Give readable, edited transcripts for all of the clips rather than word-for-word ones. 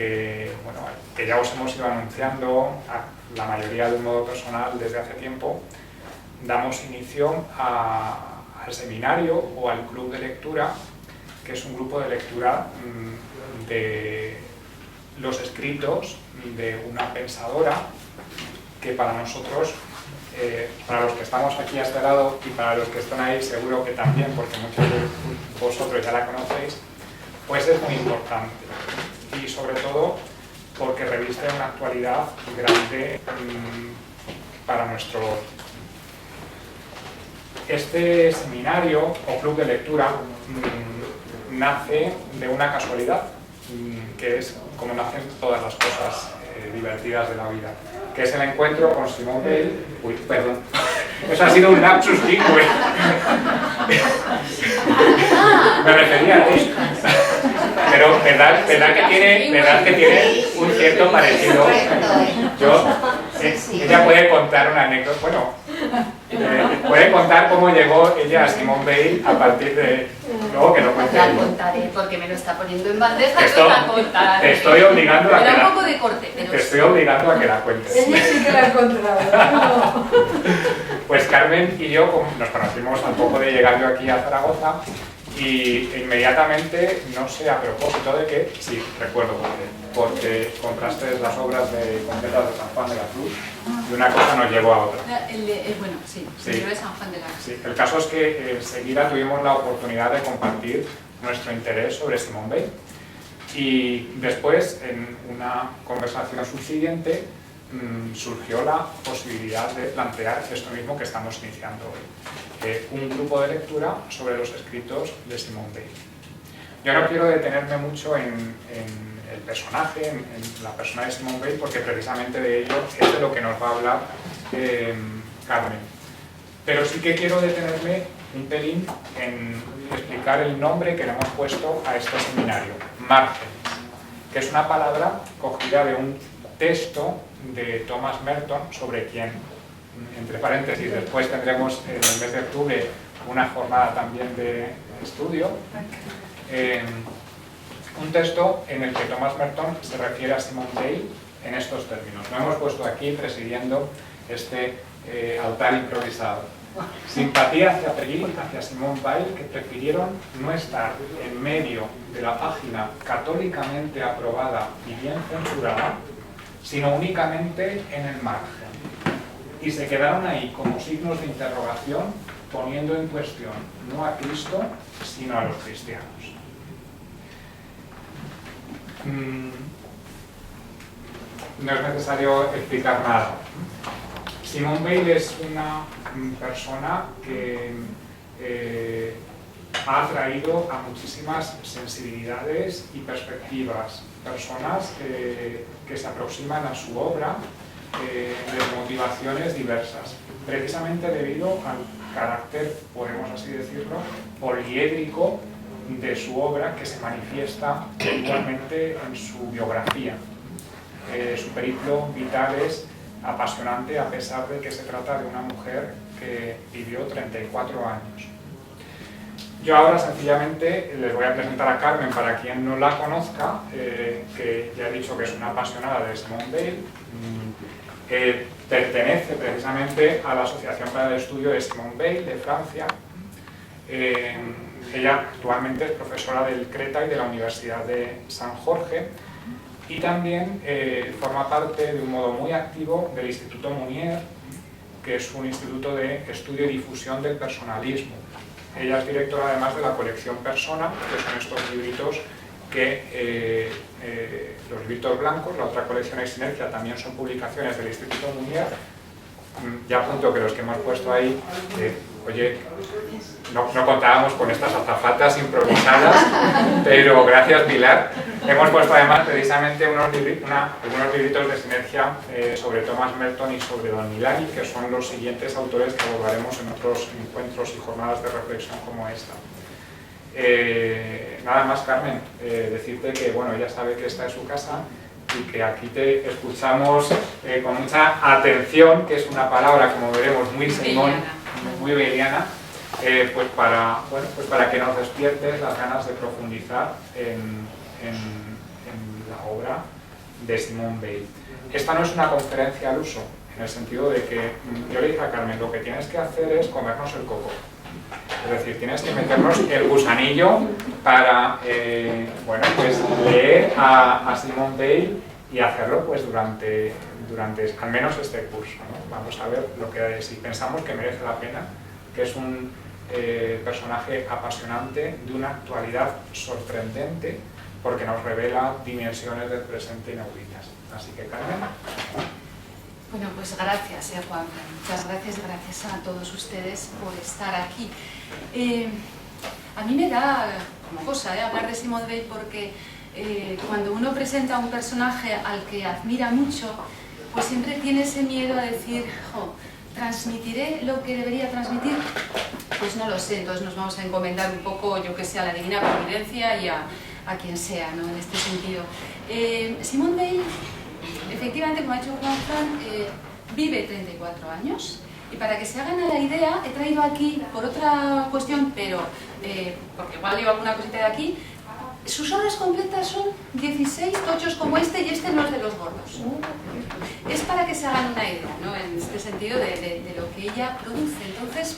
que, bueno, que ya os hemos ido anunciando a la mayoría de un modo personal desde hace tiempo, damos inicio al seminario o al club de lectura, que es un grupo de lectura de los escritos de una pensadora que para nosotros, para los que estamos aquí a este lado y para los que están ahí seguro que también, porque muchos de vosotros ya la conocéis, pues es muy importante. Y sobre todo porque reviste una actualidad grande para nuestro ocio. Este seminario o club de lectura nace de una casualidad, que es como nacen todas las cosas divertidas de la vida, que es el encuentro con Simone Weil. Uy, perdón, eso ha sido un lapsus linguae. Me refería a ti. Pero verdad que tiene un cierto parecido. Ella puede contar una anécdota. Bueno, puede contar cómo llegó ella a Simone Weil a partir de... Luego que lo cuente. La contaré, porque me lo está poniendo en bandeja. Te estoy obligando a que un poco de corte, pero... Te estoy obligando a que la cuentes. Ella sí que la ha encontrado. Pues Carmen y yo nos conocimos al poco de llegar yo aquí a Zaragoza y inmediatamente, no sé a propósito de qué, sí, recuerdo porque compraste las obras de completas de San Juan de la Cruz y una cosa nos llevó a otra. Bueno, sí, el libro de San Juan de la Cruz. Sí, el caso es que enseguida tuvimos la oportunidad de compartir nuestro interés sobre Simone Weil y después, en una conversación subsiguiente, surgió la posibilidad de plantear esto mismo que estamos iniciando hoy, un grupo de lectura sobre los escritos de Simone Weil. Yo no quiero detenerme mucho en el personaje, en la persona de Simone Weil, porque precisamente de ello es de lo que nos va a hablar Carmen. Pero sí que quiero detenerme un pelín en explicar el nombre que le hemos puesto a este seminario, márgenes, que es una palabra cogida de un texto de Thomas Merton, sobre quien, entre paréntesis, después tendremos en el mes de octubre una jornada también de estudio, un texto en el que Thomas Merton se refiere a Simone Weil en estos términos. Lo hemos puesto aquí presidiendo este altar improvisado. Simpatía hacia Simone Weil, que prefirieron no estar en medio de la página católicamente aprobada y bien censurada, sino únicamente en el margen. Y se quedaron ahí como signos de interrogación, poniendo en cuestión no a Cristo, sino a los cristianos. No es necesario explicar nada. Simone Weil es una persona que ha atraído a muchísimas sensibilidades y perspectivas, personas que se aproximan a su obra de motivaciones diversas, precisamente debido al carácter, podemos así decirlo, poliédrico de su obra, que se manifiesta igualmente en su biografía. Su periplo vital es apasionante, a pesar de que se trata de una mujer que vivió 34 años. Yo ahora sencillamente les voy a presentar a Carmen, para quien no la conozca, que ya he dicho que es una apasionada de Simone Weil, que pertenece precisamente a la Asociación para el Estudio de Simone Weil de Francia. Ella actualmente es profesora del CRETA y de la Universidad de San Jorge, y también forma parte de un modo muy activo del Instituto Mounier, que es un instituto de estudio y difusión del personalismo. Ella es directora además de la colección Persona, que son estos libritos que los libritos blancos. La otra colección es Sinergia, también son publicaciones del Instituto Mounier. Ya apunto que los que hemos puesto ahí, oye, no contábamos con estas azafatas improvisadas, pero gracias Pilar. Hemos puesto además precisamente unos libritos de Sinergia sobre Thomas Merton y sobre Don Milani, que son los siguientes autores que abordaremos en otros encuentros y jornadas de reflexión como esta. Nada más, Carmen, decirte que bueno, ella sabe que esta es su casa y que aquí te escuchamos con mucha atención, que es una palabra, como veremos, muy Simón, muy beliana, pues para que nos despiertes las ganas de profundizar en en la obra de Simone Weil. Esta no es una conferencia al uso, en el sentido de que yo le dije a Carmen, lo que tienes que hacer es comernos el coco. Es decir, tienes que meternos el gusanillo para bueno, pues leer a Simone Weil y hacerlo pues durante al menos este curso, ¿no? Vamos a ver lo que si pensamos que merece la pena, que es un personaje apasionante, de una actualidad sorprendente, porque nos revela dimensiones del presente inauditas. Así que, Carmen. Bueno, pues gracias, Juan. Muchas gracias a todos ustedes por estar aquí. A mí me da como cosa hablar de Simone Weil porque cuando uno presenta a un personaje al que admira mucho, pues siempre tiene ese miedo a decir, jo, ¿transmitiré lo que debería transmitir? Pues no lo sé, entonces nos vamos a encomendar un poco, yo que sé, a la Divina Providencia y a quien sea, ¿no? En este sentido. Simone Weil, efectivamente, como ha dicho Juan, vive 34 años. Y para que se hagan a la idea, he traído aquí, por otra cuestión, pero porque igual llevo alguna cosita de aquí, sus obras completas son 16 tochos como este, y este no es de los gordos. Es para que se hagan una idea, ¿no? En este sentido de lo que ella produce. Entonces,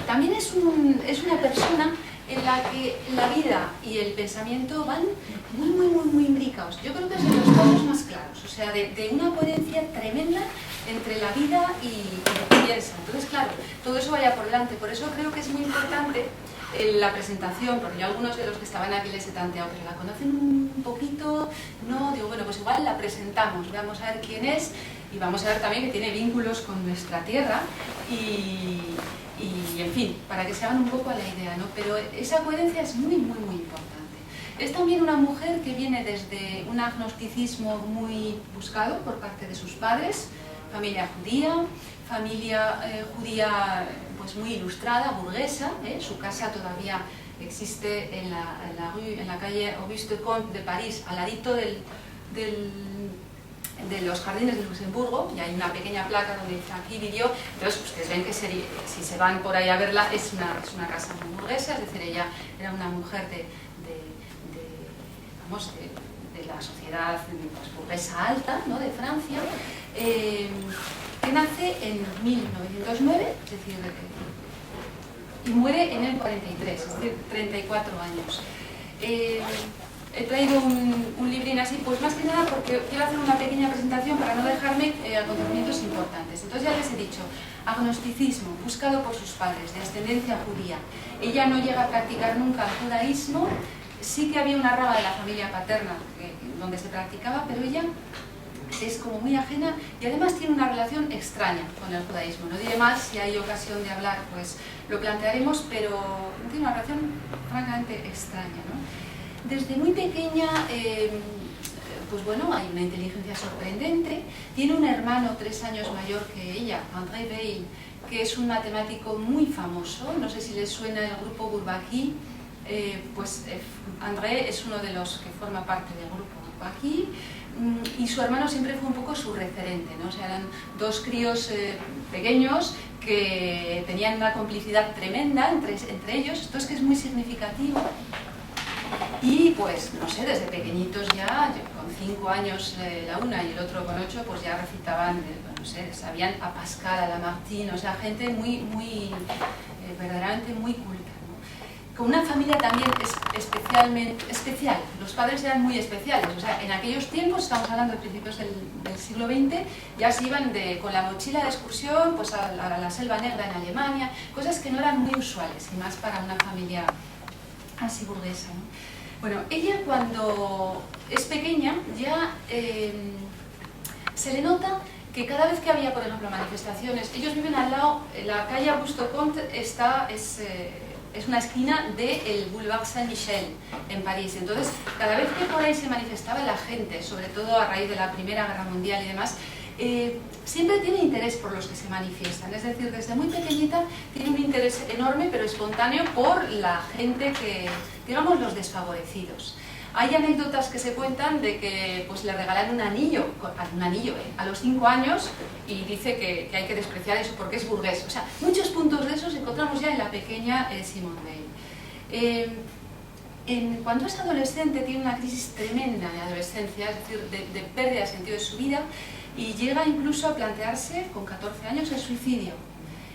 también es una persona en la que la vida y el pensamiento van muy imbricados. Yo creo que es de los casos más claros, o sea, de una coherencia tremenda entre la vida y lo que piensa. Entonces, claro, todo eso vaya por delante. Por eso creo que es muy importante la presentación, porque yo algunos de los que estaban aquí les he tanteado, pero la conocen un poquito, no, digo, bueno, pues igual la presentamos, vamos a ver quién es, y vamos a ver también que tiene vínculos con nuestra tierra, y en fin, para que se hagan un poco a la idea, ¿no? Pero esa coherencia es muy importante. Es también una mujer que viene desde un agnosticismo muy buscado por parte de sus padres, familia judía pues muy ilustrada, burguesa, su casa todavía existe en la calle Auguste Comte de París, al ladito de los jardines de Luxemburgo, y hay una pequeña placa donde dice aquí vivió. Entonces ustedes ven que si se van por ahí a verla es una casa muy burguesa, es decir, ella era una mujer de la sociedad pues, burguesa alta, ¿no? De Francia, que nace en 1909, es decir, y muere en el 43, es decir, 34 años. He traído un librín así, pues más que nada porque quiero hacer una pequeña presentación para no dejarme acontecimientos importantes. Entonces ya les he dicho, agnosticismo, buscado por sus padres, de ascendencia judía. Ella no llega a practicar nunca el judaísmo, sí que había una rama de la familia paterna donde se practicaba, pero ella es como muy ajena y además tiene una relación extraña con el judaísmo. No diré más, si hay ocasión de hablar pues lo plantearemos, pero tiene una relación francamente extraña, ¿no? Desde muy pequeña, pues bueno, hay una inteligencia sorprendente. Tiene un hermano 3 años mayor que ella, André Weil, que es un matemático muy famoso. No sé si les suena el grupo Bourbaki. Pues André es uno de los que forma parte del grupo Bourbaki, y su hermano siempre fue un poco su referente, ¿no? O sea, eran dos críos pequeños que tenían una complicidad tremenda entre ellos. Esto es que es muy significativo. Y pues, no sé, desde pequeñitos ya, con 5 años la una y el otro con 8, pues ya recitaban, no sé, sabían a Pascal, a Lamartine, o sea, gente muy verdaderamente muy culta, ¿no? Con una familia también especialmente especial. Los padres eran muy especiales, o sea, en aquellos tiempos, estamos hablando de principios del siglo XX, ya se iban con la mochila de excursión pues a la Selva Negra en Alemania, cosas que no eran muy usuales, y más para una familia así burguesa, ¿no? Bueno, ella cuando es pequeña ya se le nota que cada vez que había, por ejemplo, manifestaciones, ellos viven al lado, la calle Auguste Comte es una esquina del Boulevard Saint-Michel en París. Entonces, cada vez que por ahí se manifestaba la gente, sobre todo a raíz de la Primera Guerra Mundial y demás, siempre tiene interés por los que se manifiestan. Es decir, desde muy pequeñita tiene un interés enorme, pero espontáneo, por la gente que, digamos, los desfavorecidos. Hay anécdotas que se cuentan de que pues, le regalan un anillo a los 5 años, y dice que hay que despreciar eso porque es burgués. O sea, muchos puntos de esos encontramos ya en la pequeña Simone Weil. cuando es adolescente tiene una crisis tremenda de adolescencia, es decir, de pérdida de sentido de su vida, y llega incluso a plantearse con 14 años el suicidio.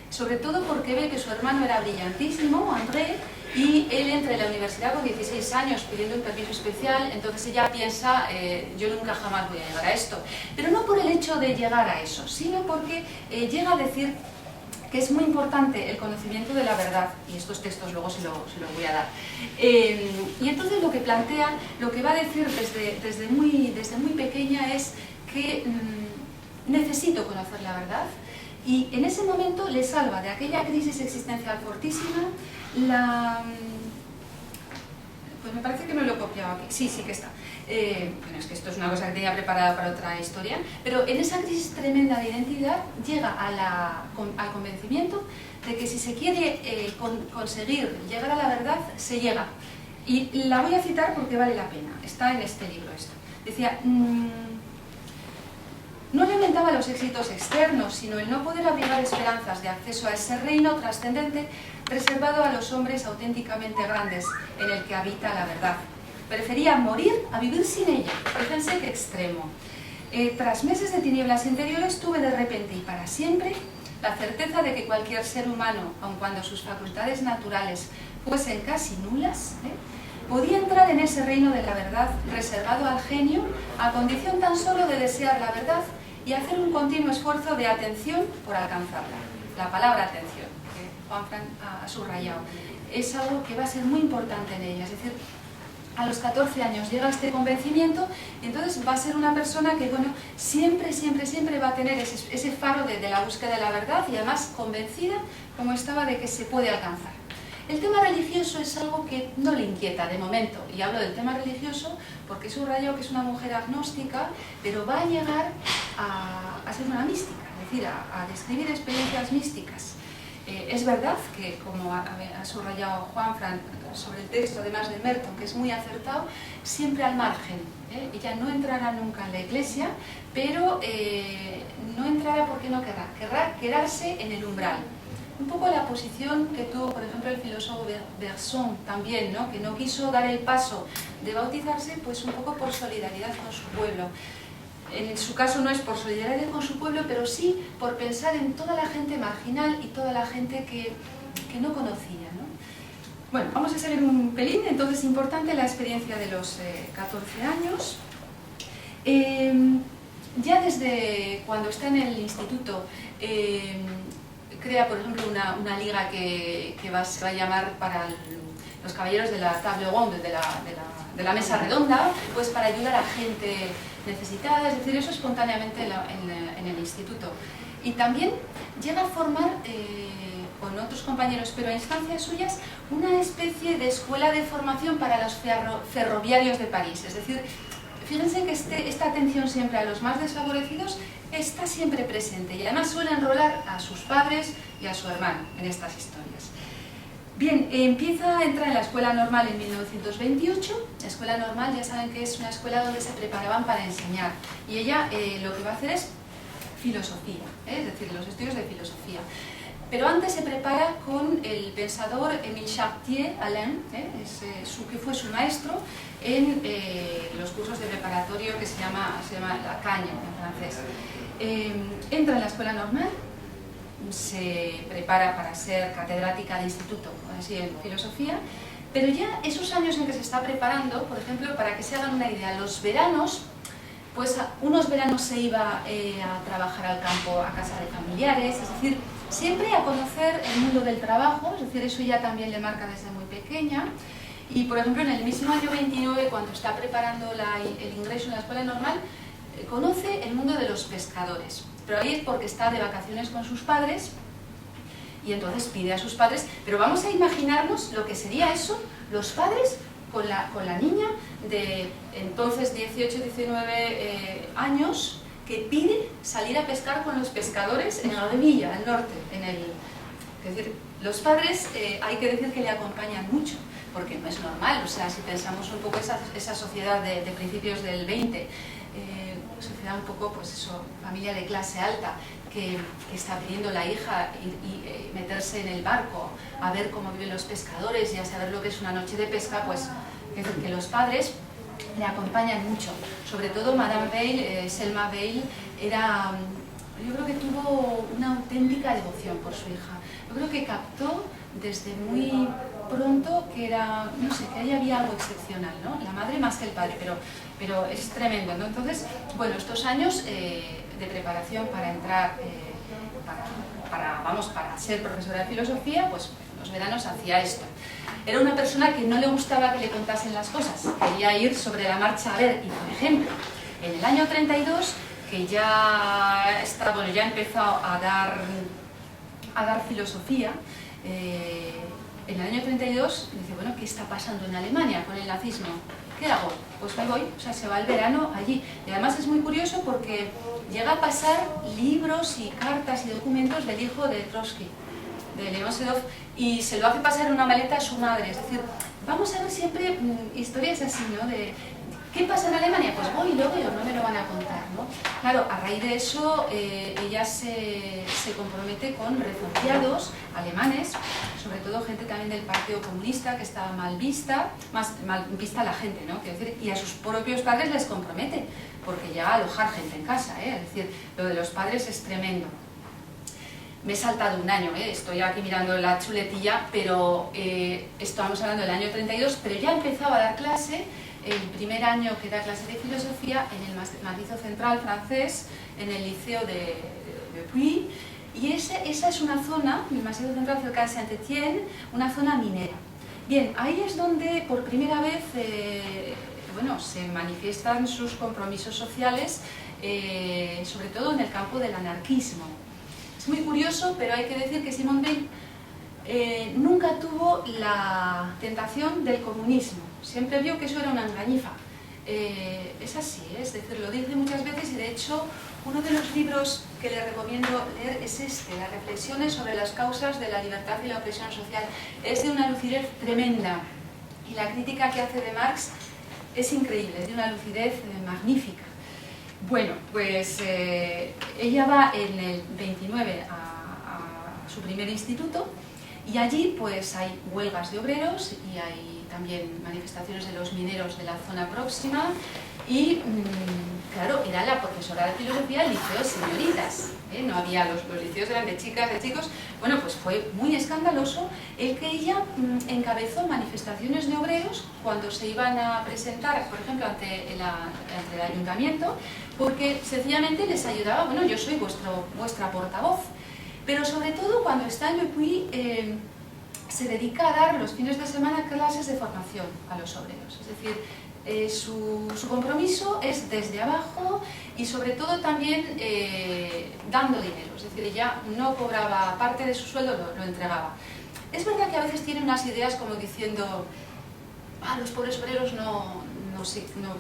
Sobre todo porque ve que su hermano era brillantísimo, André, y él entra en la universidad con 16 años pidiendo un permiso especial, entonces ella piensa, yo nunca jamás voy a llegar a esto. Pero no por el hecho de llegar a eso, sino porque llega a decir que es muy importante el conocimiento de la verdad, y estos textos luego se los voy a dar. Y entonces lo que plantea, lo que va a decir desde muy pequeña es que necesito conocer la verdad, y en ese momento le salva de aquella crisis existencial fortísima pues me parece que no lo he copiado aquí, sí que está. Bueno, es que esto es una cosa que tenía preparada para otra historia, pero en esa crisis tremenda de identidad llega al convencimiento de que si se quiere conseguir llegar a la verdad, se llega. Y la voy a citar porque vale la pena, está en este libro esto. Decía, no lamentaba los éxitos externos, sino el no poder abrigar esperanzas de acceso a ese reino trascendente reservado a los hombres auténticamente grandes, en el que habita la verdad. Prefería morir a vivir sin ella. Fíjense qué extremo. Tras meses de tinieblas interiores tuve de repente y para siempre la certeza de que cualquier ser humano, aun cuando sus facultades naturales fuesen casi nulas, podía entrar en ese reino de la verdad reservado al genio, a condición tan solo de desear la verdad y hacer un continuo esfuerzo de atención por alcanzarla. La palabra atención, que Juan Fran ha subrayado, es algo que va a ser muy importante en ella. Es decir, a los 14 años llega este convencimiento y entonces va a ser una persona que, bueno, siempre va a tener ese faro de la búsqueda de la verdad y además convencida, como estaba, de que se puede alcanzar. El tema religioso es algo que no le inquieta de momento, y hablo del tema religioso porque subrayo que es una mujer agnóstica, pero va a llegar a ser una mística, es decir, a describir experiencias místicas. Es verdad que, como ha subrayado Juan Fran sobre el texto, además de Merton, que es muy acertado, siempre al margen. Ella no entrará nunca en la iglesia, pero no entrará porque no querrá quedarse en el umbral. Un poco la posición que tuvo, por ejemplo, el filósofo Bergson también, ¿no? Que no quiso dar el paso de bautizarse, pues un poco por solidaridad con su pueblo. En su caso no es por solidaridad con su pueblo, pero sí por pensar en toda la gente marginal y toda la gente que no conocía, ¿no? Bueno, vamos a seguir un pelín. Entonces, importante la experiencia de los 14 años. Ya desde cuando está en el instituto, crea, por ejemplo, una liga que se va a llamar para los caballeros de la table ronde, de la mesa redonda, pues para ayudar a gente necesitada, es decir, eso espontáneamente en el instituto. Y también llega a formar, con otros compañeros, pero a instancias suyas, una especie de escuela de formación para los ferroviarios de París. Es decir, fíjense que esta atención siempre a los más desfavorecidos está siempre presente, y además suele enrolar a sus padres y a su hermano en estas historias. Bien, empieza a entrar en la escuela normal en 1928. La escuela normal, ya saben que es una escuela donde se preparaban para enseñar, y ella lo que va a hacer es filosofía, es decir, los estudios de filosofía. Pero antes se prepara con el pensador Émile Chartier, Alain, que fue su maestro en los cursos de preparatorio que se llama la caña en francés. Entra en la escuela normal, se prepara para ser catedrática de instituto, así en filosofía, pero ya esos años en que se está preparando, por ejemplo, para que se hagan una idea, los veranos, pues unos veranos se iba a trabajar al campo, a casa de familiares, es decir, siempre a conocer el mundo del trabajo, es decir, eso ya también le marca desde muy pequeña. Y, por ejemplo, en el mismo año 29, cuando está preparando el ingreso en la escuela normal, conoce el mundo de los pescadores. Pero ahí es porque está de vacaciones con sus padres, y entonces pide a sus padres, pero vamos a imaginarnos lo que sería eso, los padres con la niña de entonces 18, 19 años, que pide salir a pescar con los pescadores en la Villa, al norte. Es decir, los padres hay que decir que le acompañan mucho, porque no es normal, o sea, si pensamos un poco esa sociedad de principios del 20, sociedad un poco, pues eso, familia de clase alta, que está pidiendo la hija y meterse en el barco a ver cómo viven los pescadores y a saber lo que es una noche de pesca, pues es decir, que los padres le acompañan mucho. Sobre todo Madame Veil, Selma Veil, era, yo creo que tuvo una auténtica devoción por su hija. Yo creo que captó desde muy pronto que era, no sé, que ahí había algo excepcional, ¿no? La madre más que el padre, pero es tremendo, ¿no? Entonces, bueno, estos años de preparación para entrar, para ser profesora de filosofía, pues los veranos hacía esto. Era una persona que no le gustaba que le contasen las cosas, quería ir sobre la marcha a ver, y por ejemplo, en el año 32, que ya empezó a dar filosofía, en el año 32 dice, bueno, ¿qué está pasando en Alemania con el nazismo? ¿Qué hago? Pues me voy, o sea, se va el verano allí. Y además es muy curioso porque llega a pasar libros y cartas y documentos del hijo de Trotsky, de León Sedov, y se lo hace pasar en una maleta a su madre. Es decir, vamos a ver siempre historias así, ¿no? De, ¿qué pasa en Alemania? Pues voy y lo veo, no me lo van a contar, ¿no? Claro, a raíz de eso, ella se compromete con refugiados alemanes, sobre todo gente también del Partido Comunista, que estaba mal vista a la gente, ¿no? Quiero decir, y a sus propios padres les compromete, porque llega a alojar gente en casa, ¿eh? Es decir, lo de los padres es tremendo. Me he saltado un año, estoy aquí mirando la chuletilla, pero estamos hablando del año 32, pero ya empezaba a dar clase el primer año que da clase de filosofía en el Macizo Central francés, en el Liceo de Puy, y esa es una zona, el Macizo Central cerca de Saint-Étienne, una zona minera. Bien, ahí es donde por primera vez se manifiestan sus compromisos sociales, sobre todo en el campo del anarquismo. Es muy curioso, pero hay que decir que Simone Veil nunca tuvo la tentación del comunismo. Siempre vio que eso era una engañifa. Es así, es decir, lo dice muchas veces, y de hecho uno de los libros que le recomiendo leer es este, Las reflexiones sobre las causas de la libertad y la opresión social. Es de una lucidez tremenda, y la crítica que hace de Marx es increíble, es de una lucidez magnífica. Bueno, pues ella va en el 29 a su primer instituto, y allí pues hay huelgas de obreros y hay también manifestaciones de los mineros de la zona próxima, y claro, era la profesora de filosofía del liceo de señoritas, no había los liceos eran de chicas, de chicos. Bueno, pues fue muy escandaloso el que ella encabezó manifestaciones de obreros cuando se iban a presentar, por ejemplo, ante el ayuntamiento, porque sencillamente les ayudaba, bueno, yo soy vuestra portavoz, pero sobre todo cuando está en Le Puy, se dedica a dar los fines de semana clases de formación a los obreros. Es decir, su compromiso es desde abajo y sobre todo también dando dinero. Es decir, ella no cobraba parte de su sueldo, lo entregaba. Es verdad que a veces tiene unas ideas como diciendo, los pobres obreros no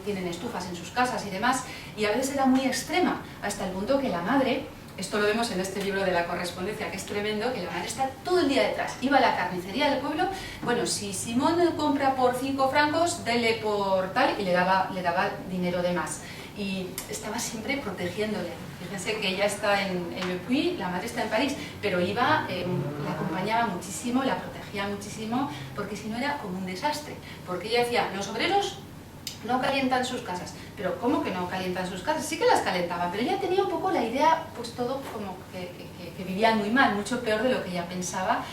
tienen estufas en sus casas y demás, y a veces era muy extrema, hasta el punto que la madre, esto lo vemos en este libro de la correspondencia, que es tremendo, que la madre está todo el día detrás. Iba a la carnicería del pueblo, bueno, si Simón compra por 5 francos, dele por tal, y le daba dinero de más. Y estaba siempre protegiéndole. Fíjense que ella está en Le Puy, la madre está en París, pero iba, la acompañaba muchísimo, la protegía muchísimo, porque si no era como un desastre. Porque ella decía, los obreros no calientan sus casas. Pero ¿cómo que no calientan sus casas? Sí que las calentaba, pero ella tenía un poco la idea, pues todo como que vivían muy mal, mucho peor de lo que ella pensaba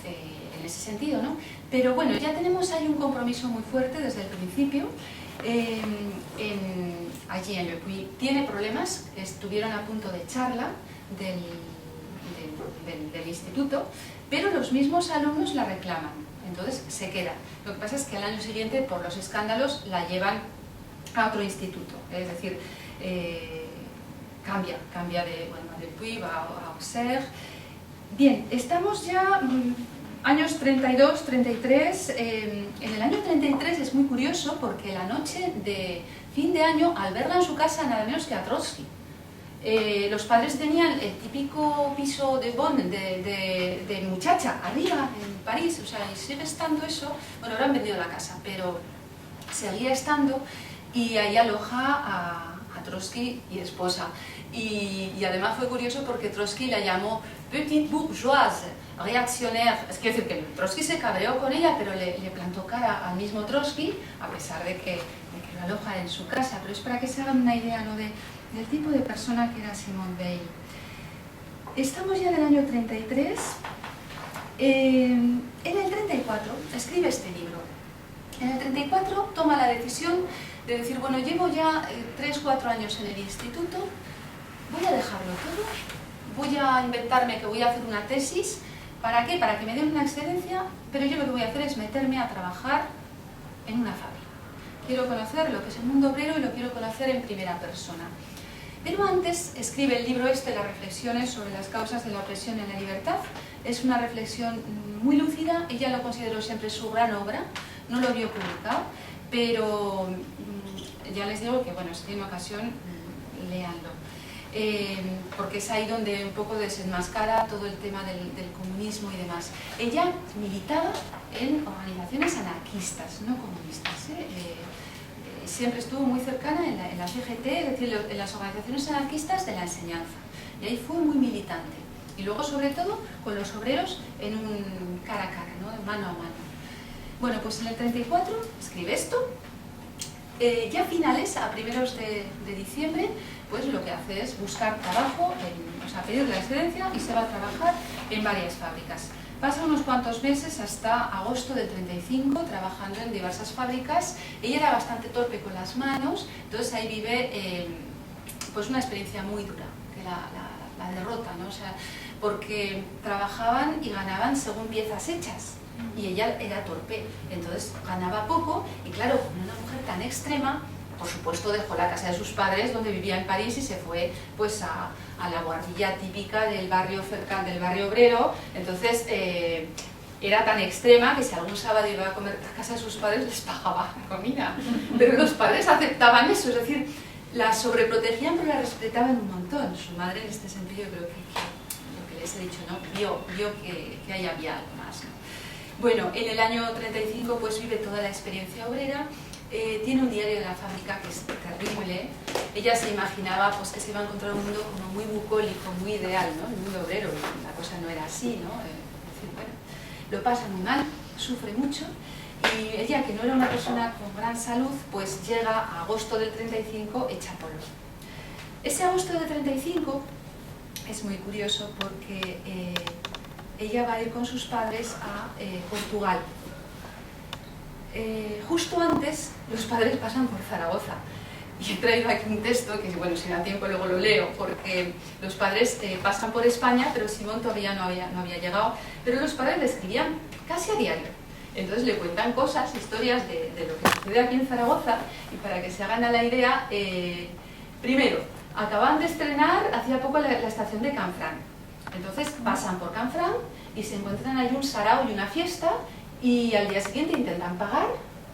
en ese sentido, ¿no? Pero bueno, ya tenemos ahí un compromiso muy fuerte desde el principio. Allí en Le Puy tiene problemas, estuvieron a punto de echarla del instituto, pero los mismos alumnos la reclaman, entonces se queda. Lo que pasa es que al año siguiente, por los escándalos, la llevan a otro instituto, es decir, cambia de Le Puy, va a Auxerre. Bien, estamos ya años 32, 33, en el año 33 es muy curioso porque la noche de fin de año alberga en su casa nada menos que a Trotsky. Los padres tenían el típico piso de Bonn, de muchacha, arriba en París, o sea, y sigue estando eso. Bueno, ahora han vendido la casa, pero seguía estando, y ahí aloja a a Trotsky y esposa. Y además fue curioso porque Trotsky la llamó petite bourgeoise, reactionnaire. Es decir, que Trotsky se cabreó con ella, pero le plantó cara al mismo Trotsky, a pesar de que lo aloja en su casa. Pero es para que se hagan una idea, ¿no?, del tipo de persona que era Simone Weil. Estamos ya en el año 33. En el 34 escribe este libro. En el 34 toma la decisión de decir, bueno, llevo ya 3-4 años en el instituto, voy a dejarlo todo, voy a inventarme que voy a hacer una tesis. ¿Para qué? Para que me den una excedencia, pero yo lo que voy a hacer es meterme a trabajar en una fábrica. Quiero conocer lo que es el mundo obrero y lo quiero conocer en primera persona. Pero antes escribe el libro las reflexiones sobre las causas de la opresión en la libertad. Es una reflexión muy lúcida, ella lo consideró siempre su gran obra, no lo vio publicado, pero ya les digo que, bueno, si tienen ocasión, léanlo. Porque es ahí donde un poco desenmascara todo el tema del comunismo y demás. Ella militaba en organizaciones anarquistas, no comunistas, siempre estuvo muy cercana en la CGT, es decir, en las organizaciones anarquistas de la enseñanza, y ahí fue muy militante. Y luego, sobre todo, con los obreros en un cara a cara, ¿no?, de mano a mano. Bueno, pues en el 34 escribe esto. Ya a finales, a primeros de diciembre, pues lo que hace es buscar trabajo, o sea, pedir la excedencia, y se va a trabajar en varias fábricas. Pasa unos cuantos meses hasta agosto del 35 trabajando en diversas fábricas. Ella era bastante torpe con las manos, entonces ahí vive pues una experiencia muy dura, que la derrota, ¿no? O sea, porque trabajaban y ganaban según piezas hechas, y ella era torpe, entonces ganaba poco, y claro, con una mujer tan extrema, por supuesto dejó la casa de sus padres, donde vivía en París, y se fue pues a la guardilla típica del barrio cercano, del barrio obrero. Entonces era tan extrema que si algún sábado iba a comer a casa de sus padres les pagaba la comida, pero los padres aceptaban eso, es decir, la sobreprotegían pero la respetaban un montón. Su madre, en este sentido, creo que lo que les he dicho, ¿no?, vio que ahí había algo más, ¿no? Bueno, en el año 35 pues vive toda la experiencia obrera. Tiene un diario de la fábrica que es terrible. Ella se imaginaba pues que se iba a encontrar un mundo como muy bucólico, muy ideal, ¿no?, el mundo obrero. La cosa no era así, ¿no? Es decir, bueno, lo pasa muy mal, sufre mucho, y ella, que no era una persona con gran salud, pues llega a agosto del 35 hecha polvo. Ese agosto del 35 es muy curioso porque ella va a ir con sus padres a Portugal. Justo antes, los padres pasan por Zaragoza. Y he traído aquí un texto que, bueno, si da tiempo luego lo leo, porque los padres pasan por España, pero Simón todavía no había llegado, pero los padres le escribían casi a diario. Entonces le cuentan cosas, historias de lo que sucede aquí en Zaragoza, y para que se hagan a la idea, primero, acaban de estrenar hacía poco la estación de Canfrán. Entonces pasan por Canfrán y se encuentran ahí un sarao y una fiesta, y al día siguiente intentan pagar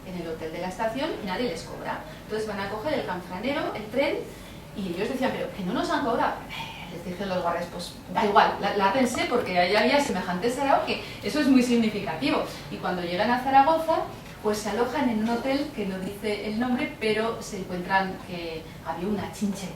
en el hotel de la estación y nadie les cobra. Entonces van a coger el canfranero, el tren, y ellos decían, pero que no nos han cobrado. Les dicen los guardias, pues da igual, la pensé, porque allá había semejante sarao que eso es muy significativo. Y cuando llegan a Zaragoza, pues se alojan en un hotel que no dice el nombre, pero se encuentran que había una chinche.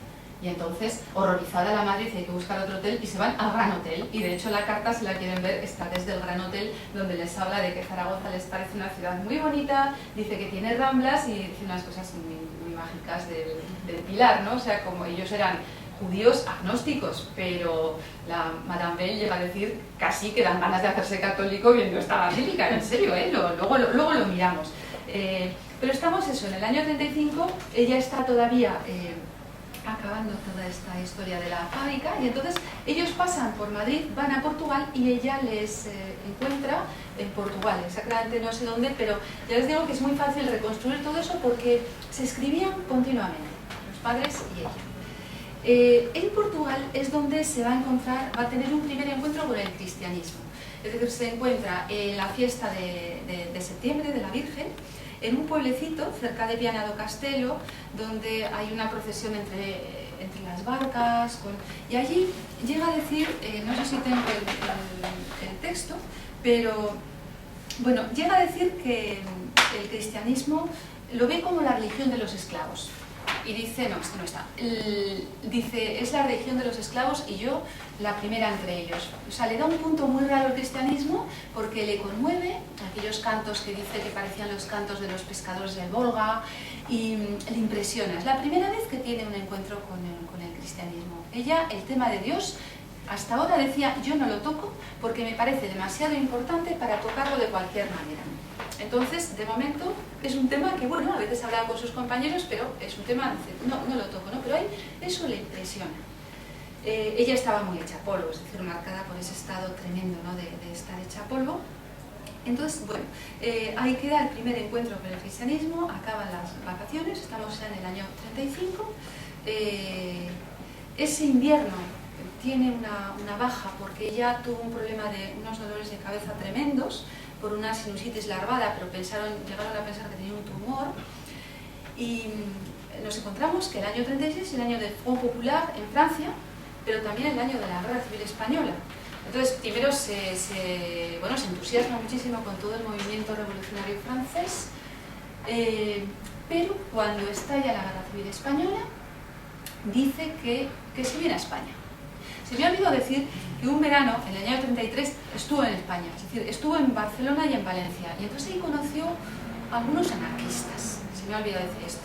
Y entonces, horrorizada la madre, dice, hay que buscar otro hotel, y se van al Gran Hotel. Y de hecho la carta, si la quieren ver, está desde el Gran Hotel, donde les habla de que Zaragoza les parece una ciudad muy bonita, dice que tiene ramblas y dice unas cosas muy mágicas del Pilar, ¿no? O sea, como ellos eran judíos agnósticos, pero la Madame Weil llega a decir casi que dan ganas de hacerse católico viendo esta basílica, en serio, luego lo miramos. Pero estamos eso, en el año 35, ella está todavía acabando toda esta historia de la fábrica, y entonces ellos pasan por Madrid, van a Portugal, y ella les encuentra en Portugal, exactamente no sé dónde, pero ya les digo que es muy fácil reconstruir todo eso porque se escribían continuamente, los padres y ella. En Portugal es donde se va a encontrar, va a tener un primer encuentro con el cristianismo, es decir, se encuentra en la fiesta de septiembre de la Virgen, en un pueblecito cerca de Viana do Castelo, donde hay una procesión entre las barcas, y allí llega a decir, no sé si tengo el texto, pero bueno, llega a decir que el cristianismo lo ve como la religión de los esclavos. Y dice, no, esto no está. Dice, es la religión de los esclavos y yo la primera entre ellos. O sea, le da un punto muy raro al cristianismo porque le conmueve aquellos cantos que dice que parecían los cantos de los pescadores del Volga y le impresiona. Es la primera vez que tiene un encuentro con el cristianismo. Ella, el tema de Dios, hasta ahora decía, yo no lo toco porque me parece demasiado importante para tocarlo de cualquier manera. Entonces, de momento, es un tema que, bueno, a veces hablaba con sus compañeros, pero es un tema, no lo toco, ¿no? Pero ahí eso le impresiona. Ella estaba muy hecha polvo, es decir, marcada por ese estado tremendo, ¿no? de estar hecha polvo. Entonces, bueno, ahí queda el primer encuentro con el cristianismo, acaban las vacaciones, estamos ya en el año 35. Ese invierno tiene una baja porque ella tuvo un problema de unos dolores de cabeza tremendos, por una sinusitis larvada, pero llegaron a pensar que tenía un tumor. Y nos encontramos que el año 36 es el año del Front Popular en Francia, pero también el año de la Guerra Civil Española. Entonces, primero se entusiasma muchísimo con todo el movimiento revolucionario francés, pero cuando estalla la Guerra Civil Española, dice que se viene a España. Se me ha olvidado decir que un verano, en el año 33, estuvo en España, es decir, estuvo en Barcelona y en Valencia, y entonces ahí conoció a algunos anarquistas, se me ha olvidado decir esto.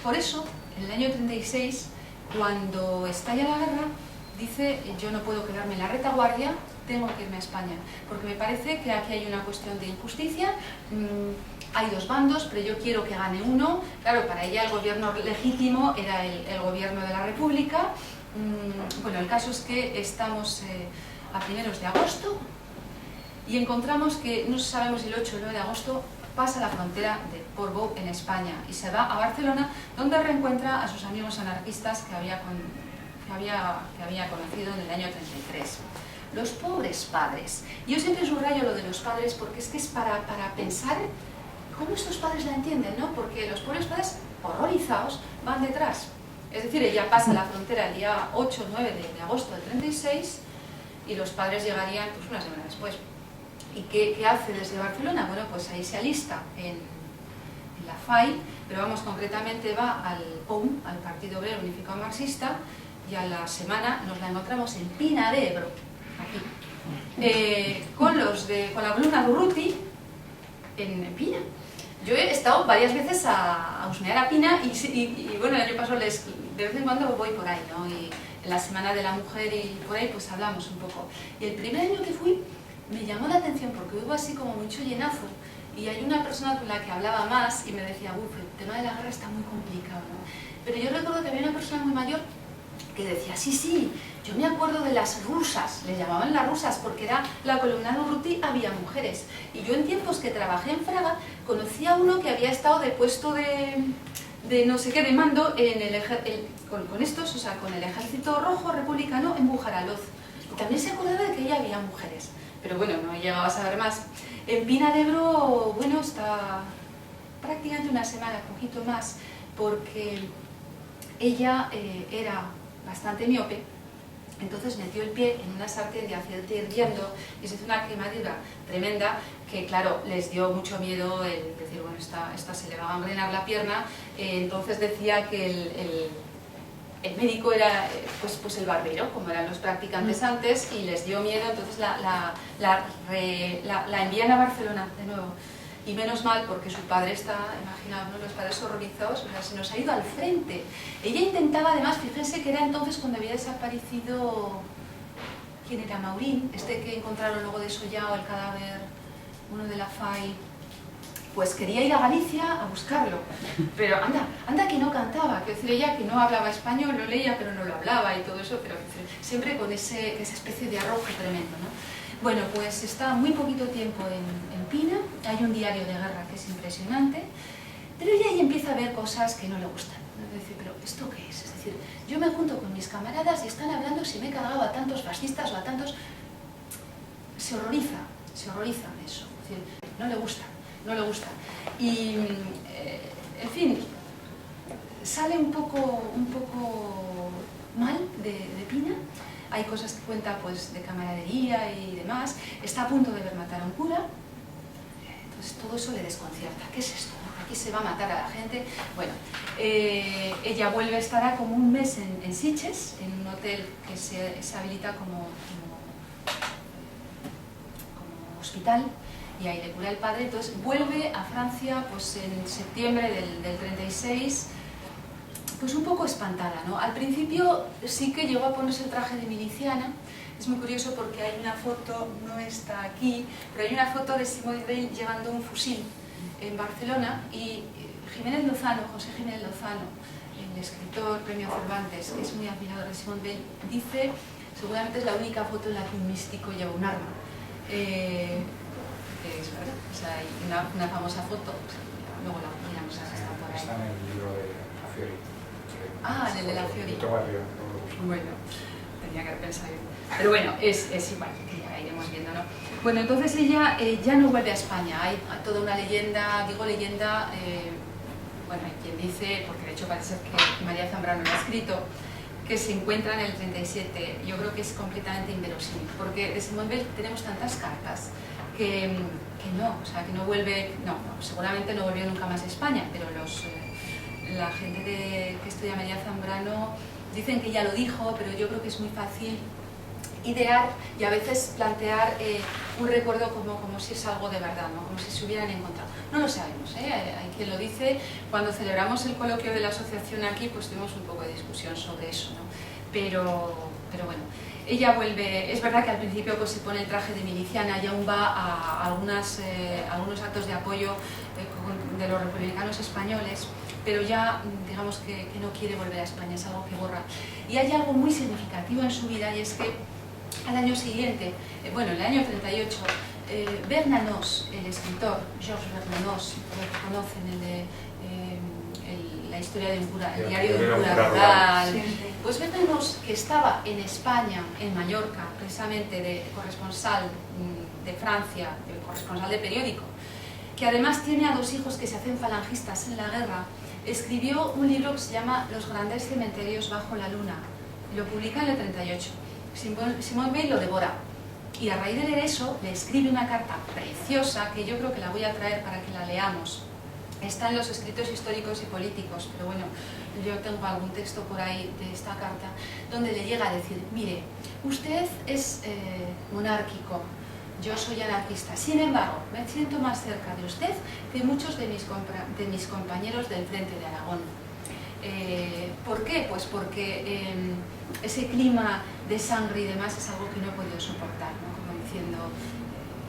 Por eso, en el año 36, cuando estalla la guerra, dice, yo no puedo quedarme en la retaguardia, tengo que irme a España, porque me parece que aquí hay una cuestión de injusticia, hay dos bandos, pero yo quiero que gane uno. Claro, para ella el gobierno legítimo era el gobierno de la República. Bueno, el caso es que estamos a primeros de agosto y encontramos que, no sabemos si el 8 o el 9 de agosto, pasa la frontera de Portbou en España y se va a Barcelona, donde reencuentra a sus amigos anarquistas que había conocido en el año 33. Los pobres padres. Yo siempre subrayo lo de los padres porque es que es para pensar cómo estos padres la entienden, ¿no? Porque los pobres padres, horrorizados, van detrás. Es decir, ella pasa la frontera el día 8 o 9 de agosto del 36 y los padres llegarían pues una semana después. ¿Y qué hace desde Barcelona? Bueno, pues ahí se alista en la FAI, pero vamos, concretamente va al POUM, al Partido Obrero Unificado Marxista, y a la semana nos la encontramos en Pina de Ebro, aquí, con la columna de Urruti en Pina. Yo he estado varias veces a husmear a Pina y bueno, el año pasado de vez en cuando voy por ahí, ¿no? Y en la Semana de la Mujer y por ahí pues hablamos un poco. Y el primer año que fui me llamó la atención porque hubo así como mucho llenazo y hay una persona con la que hablaba más y me decía, el tema de la guerra está muy complicado, ¿no? Pero yo recuerdo que había una persona muy mayor que decía, sí, yo me acuerdo de las rusas, les llamaban las rusas porque era la columna de Urruti, había mujeres. Y yo en tiempos que trabajé en Fraga, conocí a uno que había estado de puesto de no sé qué, de mando con estos, o sea, con el Ejército Rojo Republicano en Bujaraloz. Y también se acordaba de que ella había mujeres. Pero bueno, no llegaba a saber más. En Pina de Ebro, bueno, está prácticamente una semana, un poquito más, porque ella era bastante miope, entonces metió el pie en una sartén de aceite hirviendo y se hizo una quemadura tremenda que, claro, les dio mucho miedo el decir, bueno, esta se le va a gangrenar la pierna, entonces decía que el médico era pues el barbero, como eran los practicantes antes, y les dio miedo, entonces la envían a Barcelona de nuevo. Y menos mal, porque su padre está, imaginaos, ¿no? Los padres horrorizados, o sea, se nos ha ido al frente. Ella intentaba, además, fíjense que era entonces cuando había desaparecido, ¿quién era? Maurín, que encontraron luego desollado el cadáver, uno de la FAI, pues quería ir a Galicia a buscarlo. Pero anda que no cantaba, quiero decir, ella que no hablaba español, lo leía, pero no lo hablaba y todo eso, pero siempre con esa especie de arrojo tremendo, ¿no? Bueno, pues está muy poquito tiempo en Pina, hay un diario de guerra que es impresionante, pero ella ahí empieza a ver cosas que no le gustan. Es decir, ¿pero esto qué es? Es decir, yo me junto con mis camaradas y están hablando si me he cargado a tantos fascistas o a tantos... Se horroriza de eso, es decir, no le gusta. Y, en fin, sale un poco mal de Pina. Hay cosas que cuenta pues, de camaradería y demás. Está a punto de ver matar a un cura. Entonces todo eso le desconcierta. ¿Qué es esto? aquí se va a matar a la gente. Bueno, ella vuelve, estará como un mes en Sitges, en un hotel que se habilita como hospital, y ahí le cura el padre. Entonces vuelve a Francia pues en septiembre del 36, pues un poco espantada, ¿no? Al principio sí que llegó a ponerse el traje de miliciana. Es muy curioso porque hay una foto, no está aquí, pero hay una foto de Simone Veil llevando un fusil en Barcelona, y Jiménez Lozano, José Jiménez Lozano, el escritor, premio Cervantes, que es muy admirador de Simone Veil, dice, seguramente es la única foto en la que un místico lleva un arma. Es verdad, o sea, hay una famosa foto, luego la miramos, está por ahí. Está en el libro de La Fiori. Ah, en el de La Fiori. Lo tengo arriba, no lo busco. Bueno, tenía que haber pensado yo. Pero bueno, es igual, que ya iremos viendo, ¿no? Bueno, entonces ella ya no vuelve a España. Hay toda una leyenda, digo leyenda, bueno, hay quien dice, porque de hecho parece que María Zambrano lo ha escrito, que se encuentra en el 37. Yo creo que es completamente inverosímil, porque de Simone Veil tenemos tantas cartas que no, o sea, que no vuelve, no, seguramente no volvió nunca más a España, pero la gente que estudia María Zambrano dicen que ya lo dijo, pero yo creo que es muy fácil idear y a veces plantear un recuerdo como si es algo de verdad, ¿no? Como si se hubieran encontrado. No lo sabemos, hay quien lo dice. Cuando celebramos el coloquio de la asociación aquí, pues tuvimos un poco de discusión sobre eso, ¿no? Pero bueno, ella vuelve. Es verdad que al principio pues se pone el traje de miliciana y aún va a algunos actos de apoyo de los republicanos españoles, pero ya digamos que no quiere volver a España, es algo que borra. Y hay algo muy significativo en su vida, y es que al año siguiente, bueno, en el año 38, Bernanos, el escritor, Georges Bernanos, lo conocen, la historia de un cura, el diario de un cura rural. Pues Bernanos, que estaba en España, en Mallorca, precisamente de corresponsal de Francia, de corresponsal de periódico, que además tiene a 2 hijos que se hacen falangistas en la guerra, escribió un libro que se llama Los grandes cementerios bajo la luna, y lo publica en el 38. Simone Veil lo devora, y a raíz de leer eso le escribe una carta preciosa, que yo creo que la voy a traer para que la leamos. Está en los escritos históricos y políticos, pero bueno, yo tengo algún texto por ahí de esta carta, donde le llega a decir, mire, usted es monárquico, yo soy anarquista, sin embargo, me siento más cerca de usted que muchos de mis compañeros del Frente de Aragón. ¿Por qué? Pues porque ese clima de sangre y demás es algo que no he podido soportar, ¿no? Como diciendo...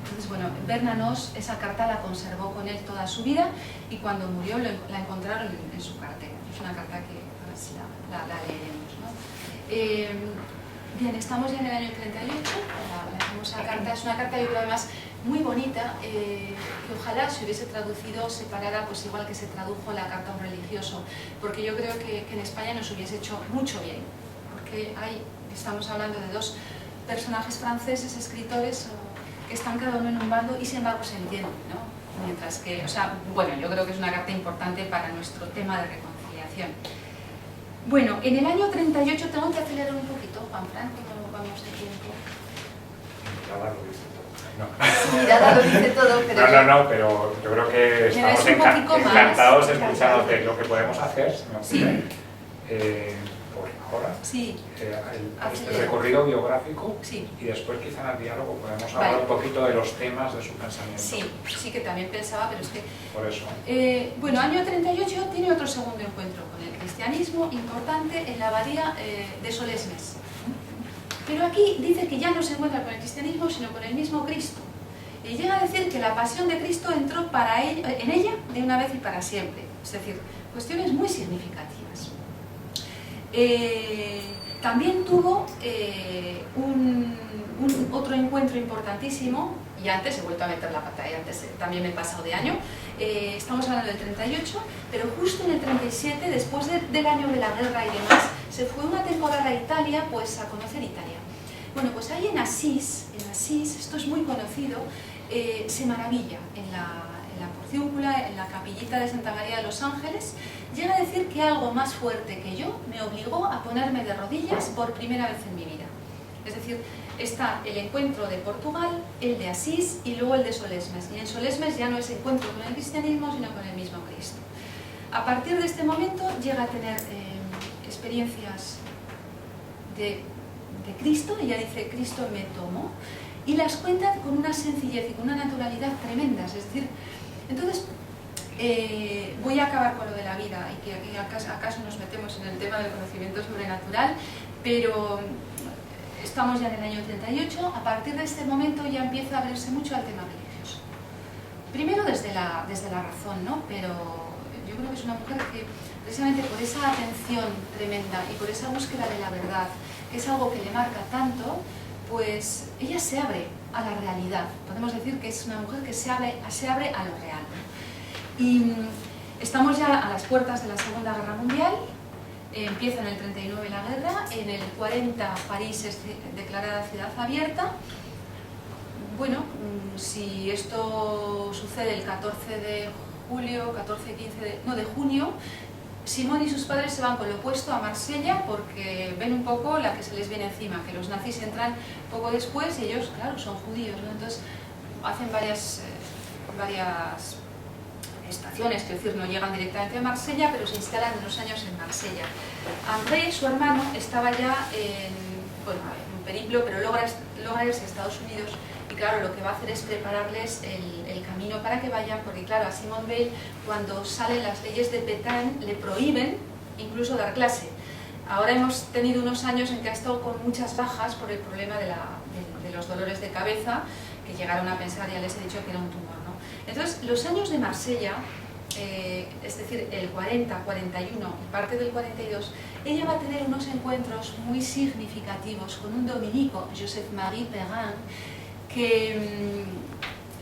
Entonces, bueno, Bernanos esa carta la conservó con él toda su vida, y cuando murió la encontraron en su cartera. Es una carta que a ver si la leeremos, ¿no? Bien, estamos ya en el año 38, la famosa carta. Es una carta, yo creo, además muy bonita, que ojalá se hubiese traducido separada, pues igual que se tradujo la carta a un religioso, porque yo creo que en España nos hubiese hecho mucho bien, porque estamos hablando de 2 personajes franceses, escritores, que están cada uno en un bando y sin embargo se entienden, ¿no? Mientras que, o sea, bueno, yo creo que es una carta importante para nuestro tema de reconciliación. Bueno, en el año 38, tengo que acelerar un poquito, Juanfran, ¿cómo vamos de tiempo? Nada, lo dice todo. No. Mirada lo dice todo, pero... No, pero yo creo que estamos encantados de escucharte. Lo que podemos hacer, si me ocurre, por ahora, sí. Este recorrido biográfico, sí. Y después quizá en el diálogo podemos hablar un poquito de los temas de su pensamiento. Sí que también pensaba, pero es que... Por eso. Bueno, año 38 tiene otro segundo encuentro con el cristianismo importante en la abadía de Solesmes. Pero aquí dice que ya no se encuentra con el cristianismo, sino con el mismo Cristo. Y llega a decir que la pasión de Cristo entró en ella de una vez y para siempre. Es decir, cuestiones muy significativas. También tuvo otro encuentro importantísimo, y antes he vuelto a meter la pata, y antes también me he pasado de año. Estamos hablando del 38, pero justo en el 37, después del año de la guerra y demás, se fue una temporada a Italia, pues a conocer Italia. Bueno, pues ahí en Asís, esto es muy conocido, se maravilla en la porciúncula, en la capillita de Santa María de los Ángeles. Llega a decir que algo más fuerte que yo me obligó a ponerme de rodillas por primera vez en mi vida. Es decir, está el encuentro de Portugal, el de Asís y luego el de Solesmes. Y en Solesmes ya no es encuentro con el cristianismo, sino con el mismo Cristo. A partir de este momento llega a tener experiencias de Cristo, ella dice, Cristo me tomó, y las cuenta con una sencillez y con una naturalidad tremendas. Es decir, entonces, voy a acabar con lo de la vida, y que aquí acaso nos metemos en el tema del conocimiento sobrenatural, pero estamos ya en el año 38, a partir de este momento ya empieza a abrirse mucho al tema religioso. Primero desde la razón, ¿no? Pero yo creo que es una mujer que, precisamente por esa atención tremenda y por esa búsqueda de la verdad, que es algo que le marca tanto, pues ella se abre a la realidad. Podemos decir que es una mujer que se abre a lo real. Y estamos ya a las puertas de la Segunda Guerra Mundial. Empieza en el 39 la guerra, en el 40 París es declarada ciudad abierta. Bueno, si esto sucede el 14 de julio, 14-15 de junio, Simón y sus padres se van con lo opuesto a Marsella porque ven un poco la que se les viene encima, que los nazis entran poco después y ellos, claro, son judíos, ¿no? Entonces hacen varias estaciones, quiero decir, no llegan directamente a Marsella, pero se instalan unos años en Marsella. André, su hermano, estaba ya en un periplo, pero logra irse a Estados Unidos. Y claro, lo que va a hacer es prepararles el camino para que vayan, porque claro, a Simone Weil, cuando salen las leyes de Pétain, le prohíben incluso dar clase. Ahora hemos tenido unos años en que ha estado con muchas bajas por el problema de los dolores de cabeza, que llegaron a pensar, ya les he dicho, que era un tumor, ¿no? Entonces, los años de Marsella, es decir, el 40, 41 y parte del 42, ella va a tener unos encuentros muy significativos con un dominico, Joseph-Marie Perrin, que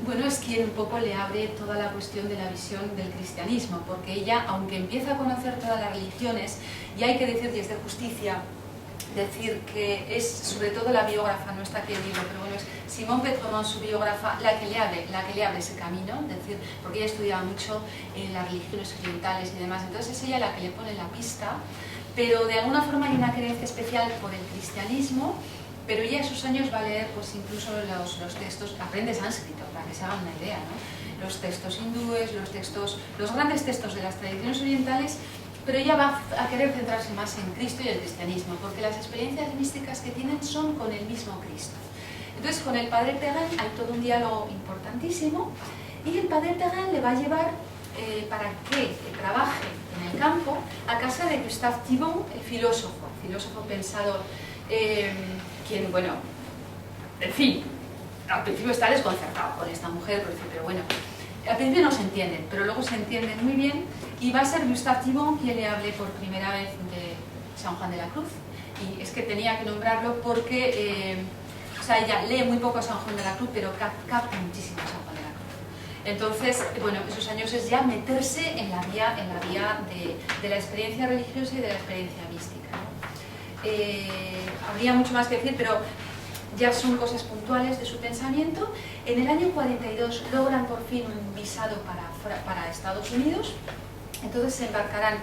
bueno, es quien un poco le abre toda la cuestión de la visión del cristianismo, porque ella, aunque empieza a conocer todas las religiones, y hay que decir, y es de justicia decir que es sobre todo la biógrafa, no está aquí el libro, pero bueno, es Simone Petromont, su biógrafa, la que le abre ese camino, es decir, porque ella estudiaba mucho las religiones occidentales y demás, entonces es ella la que le pone la pista, pero de alguna forma hay una creencia especial por el cristianismo. Pero ya a esos años va a leer pues incluso los textos, aprende sánscrito, para que se hagan una idea, ¿no? Los textos hindúes, los grandes textos de las tradiciones orientales, pero ella va a querer centrarse más en Cristo y el cristianismo, porque las experiencias místicas que tienen son con el mismo Cristo. Entonces con el padre Perrin hay todo un diálogo importantísimo, y el padre Perrin le va a llevar para que trabaje en el campo a casa de Gustave Thibon, el filósofo pensador, quien, bueno, en fin, al principio está desconcertado con esta mujer, pero bueno, al principio no se entienden, pero luego se entienden muy bien, y va a ser Gustave Thibon quien le hable por primera vez de San Juan de la Cruz, y es que tenía que nombrarlo porque, o sea, ella lee muy poco a San Juan de la Cruz, pero capta muchísimo a San Juan de la Cruz. Entonces, bueno, esos años es ya meterse en la vía de la experiencia religiosa y de la experiencia mística, ¿no? Habría mucho más que decir, pero ya son cosas puntuales de su pensamiento. En el año 42 logran por fin un visado para Estados Unidos, entonces se embarcarán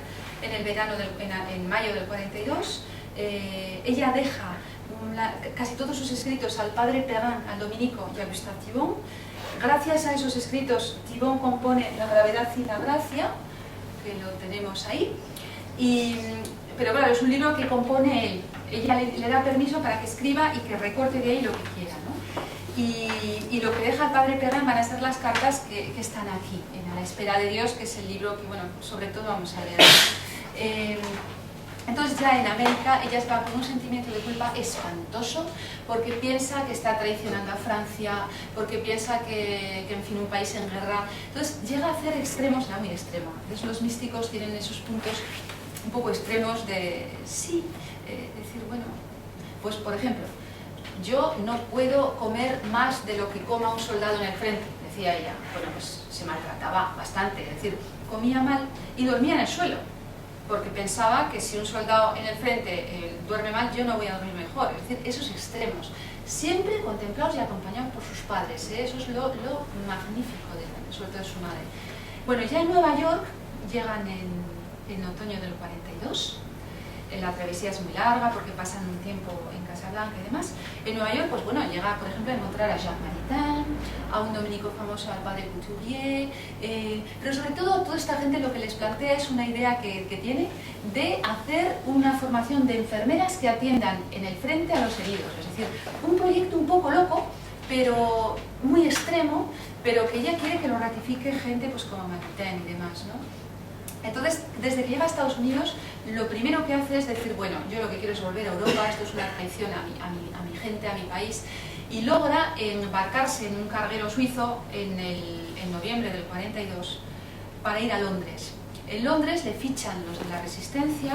en el verano, en mayo del 42. Ella deja casi todos sus escritos al padre Perrin, al dominico y a Gustave Thibon. Gracias a esos escritos, Thibon compone La gravedad y la gracia, que lo tenemos ahí. Pero claro, es un libro que compone él. Ella le da permiso para que escriba y que recorte de ahí lo que quiera, ¿no? Y lo que deja el padre Perrin van a ser las cartas que están aquí, en A la espera de Dios, que es el libro que, bueno, sobre todo vamos a leer. Entonces ya en América ella está con un sentimiento de culpa espantoso, porque piensa que está traicionando a Francia, porque piensa que en fin, un país en guerra. Entonces llega a hacer extremos, no muy extremo. Entonces los místicos tienen esos puntos un poco extremos de, sí, decir, bueno, pues por ejemplo, yo no puedo comer más de lo que coma un soldado en el frente, decía ella. Bueno, pues se maltrataba bastante, es decir, comía mal y dormía en el suelo, porque pensaba que si un soldado en el frente duerme mal, yo no voy a dormir mejor. Es decir, esos extremos, siempre contemplados y acompañados por sus padres, ¿eh? Eso es lo magnífico, sobre todo de su madre. Bueno, ya en Nueva York llegan en otoño del 42, la travesía es muy larga porque pasan un tiempo en Casablanca y demás. En Nueva York, pues bueno, llega, por ejemplo, a encontrar a Jacques Maritain, a un dominico famoso, al padre Couturier, pero sobre todo toda esta gente lo que les plantea es una idea que tiene de hacer una formación de enfermeras que atiendan en el frente a los heridos. Es decir, un proyecto un poco loco, pero muy extremo, pero que ella quiere que lo ratifique gente pues como Maritain y demás, ¿no? Entonces, desde que llega a Estados Unidos, lo primero que hace es decir, bueno, yo lo que quiero es volver a Europa, esto es una traición a mi gente, a mi país, y logra embarcarse en un carguero suizo en noviembre del 42 para ir a Londres. En Londres le fichan los de la Resistencia,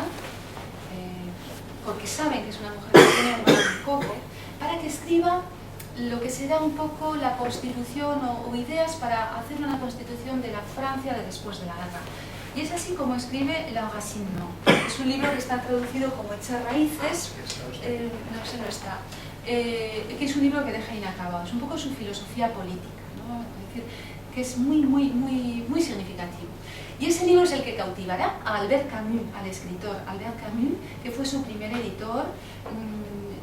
porque saben que es una mujer que tiene un gran coco, para que escriba lo que será un poco la constitución o ideas para hacer una constitución de la Francia de después de la guerra. Y es así como escribe L'Enracinement. Es un libro que está traducido como Echar raíces, no sé, no está, que es un libro que deja inacabado. Es un poco su filosofía política, ¿no? Es decir, que es muy significativo. Y ese libro es el que cautivará a Albert Camus, al escritor Albert Camus, que fue su primer editor.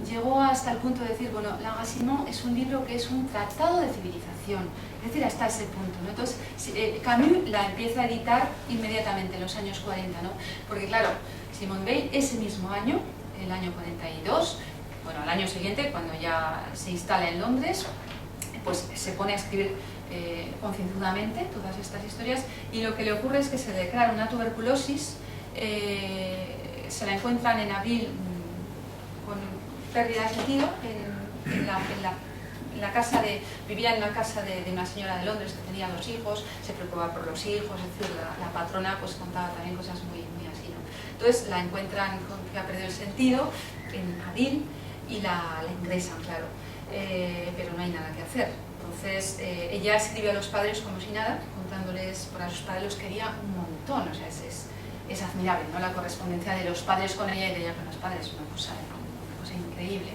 Llegó hasta el punto de decir, bueno, L'Enracinement es un libro que es un tratado de civilización, es decir, hasta ese punto, ¿no? Entonces, Camus la empieza a editar inmediatamente en los años 40, ¿no? Porque claro, Simone Weil ese mismo año, el año 42, bueno, al año siguiente, cuando ya se instala en Londres, pues se pone a escribir concienzudamente todas estas historias, y lo que le ocurre es que se le declara una tuberculosis, se la encuentran en abril con pérdida de sentido en la casa vivía en una casa de una señora de Londres que tenía 2 hijos, se preocupaba por los hijos, es decir, la patrona pues contaba también cosas muy así, ¿no? Entonces la encuentran con que ha perdido el sentido en abril y la ingresan, claro, pero no hay nada que hacer. Entonces ella escribe a los padres como si nada, contándoles, por a sus padres los quería un montón, o sea, es admirable, ¿no? La correspondencia de los padres con ella y de ella con los padres, una cosa increíble,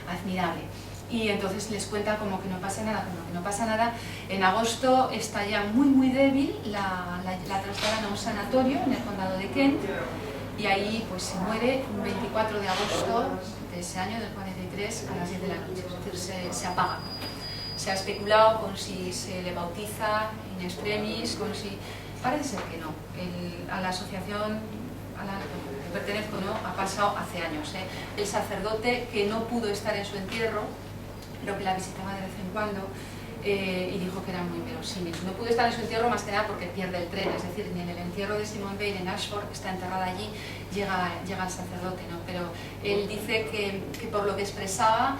admirable. Y entonces les cuenta como que no pasa nada, En agosto está ya muy débil, la trasladan a un sanatorio en el condado de Kent, y ahí pues se muere un 24 de agosto de ese año, del 43, a las 10 de la noche, es decir, se apaga. Se ha especulado con si se le bautiza in extremis, con si... Parece ser que no. A la asociación a la que pertenezco, ¿no?, ha pasado hace años. El sacerdote que no pudo estar en su entierro, pero que la visitaba de vez en cuando, y dijo que era muy verosímil. No pudo estar en su entierro más que nada porque pierde el tren, es decir, ni en el entierro de Simone Weil en Ashford, que está enterrada allí, llega el sacerdote, ¿no? Pero él dice que por lo que expresaba,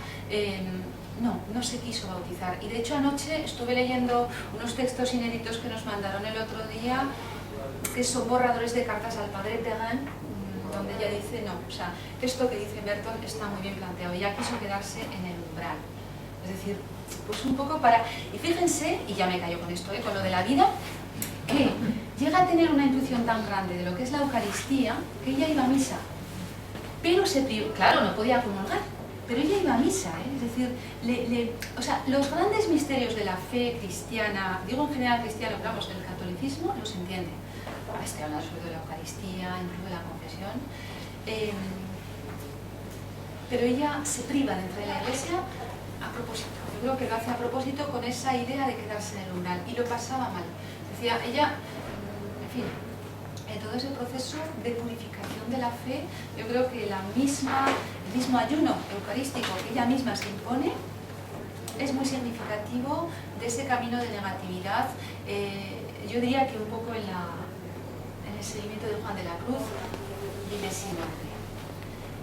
no se quiso bautizar. Y de hecho anoche estuve leyendo unos textos inéditos que nos mandaron el otro día, que son borradores de cartas al padre Perrin, donde ella dice, no, o sea, esto que dice Merton está muy bien planteado, ella quiso quedarse en el umbral. Es decir, pues un poco para... Y fíjense, y ya me callo con esto, con lo de la vida, que llega a tener una intuición tan grande de lo que es la Eucaristía, que ella iba a misa. Pero claro, no podía comulgar, pero ella iba a misa, es decir, o sea, los grandes misterios de la fe cristiana, digo en general cristiano, pero vamos, del catolicismo, los entiende. Estoy hablando sobre la Eucaristía, incluso de la confesión. Pero ella se priva de entrar en la iglesia a propósito. Yo creo que lo hace a propósito con esa idea de quedarse en el umbral, y lo pasaba mal. Decía, ella, en fin, en todo ese proceso de purificación de la fe, yo creo que el mismo ayuno eucarístico que ella misma se impone es muy significativo de ese camino de negatividad. Yo diría que un poco en el seguimiento de Juan de la Cruz, vive sin nombre.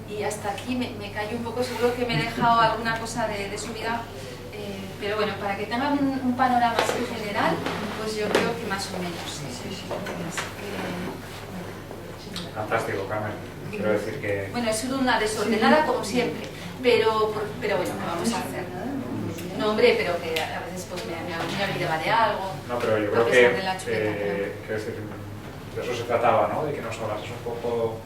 Y hasta aquí me callo un poco, seguro que me he dejado alguna cosa de su vida, pero bueno, para que tengan un panorama así general, pues yo creo que más o menos. Fantástico, Carmen. Quiero decir que... Bueno, es una desordenada como siempre, pero bueno, ¿qué vamos a hacer? No, hombre, pero que a veces pues me olvidaba de algo. No, pero yo creo que quiero decir, de eso se trataba, ¿no? De que nos hablases un poco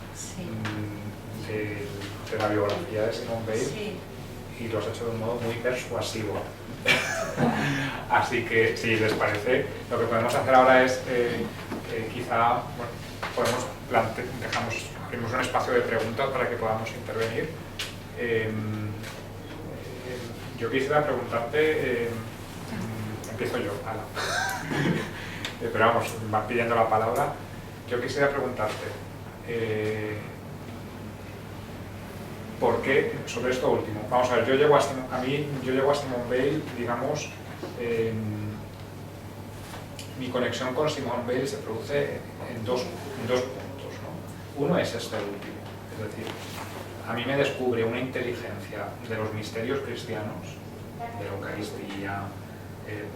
de la biografía de Simone Weil, sí, y lo has hecho de un modo muy persuasivo. Así que, si les parece, lo que podemos hacer ahora es, quizá, bueno, abrimos un espacio de preguntas para que podamos intervenir. Yo quisiera preguntarte, empiezo yo, Ala. Pero vamos, van pidiendo la palabra. Yo quisiera preguntarte, ¿por qué, sobre esto último? Vamos a ver, yo llego a Simone Weil, digamos, mi conexión con Simone Weil se produce en dos puntos, ¿no? Uno es este último, es decir, a mí me descubre una inteligencia de los misterios cristianos, de la Eucaristía,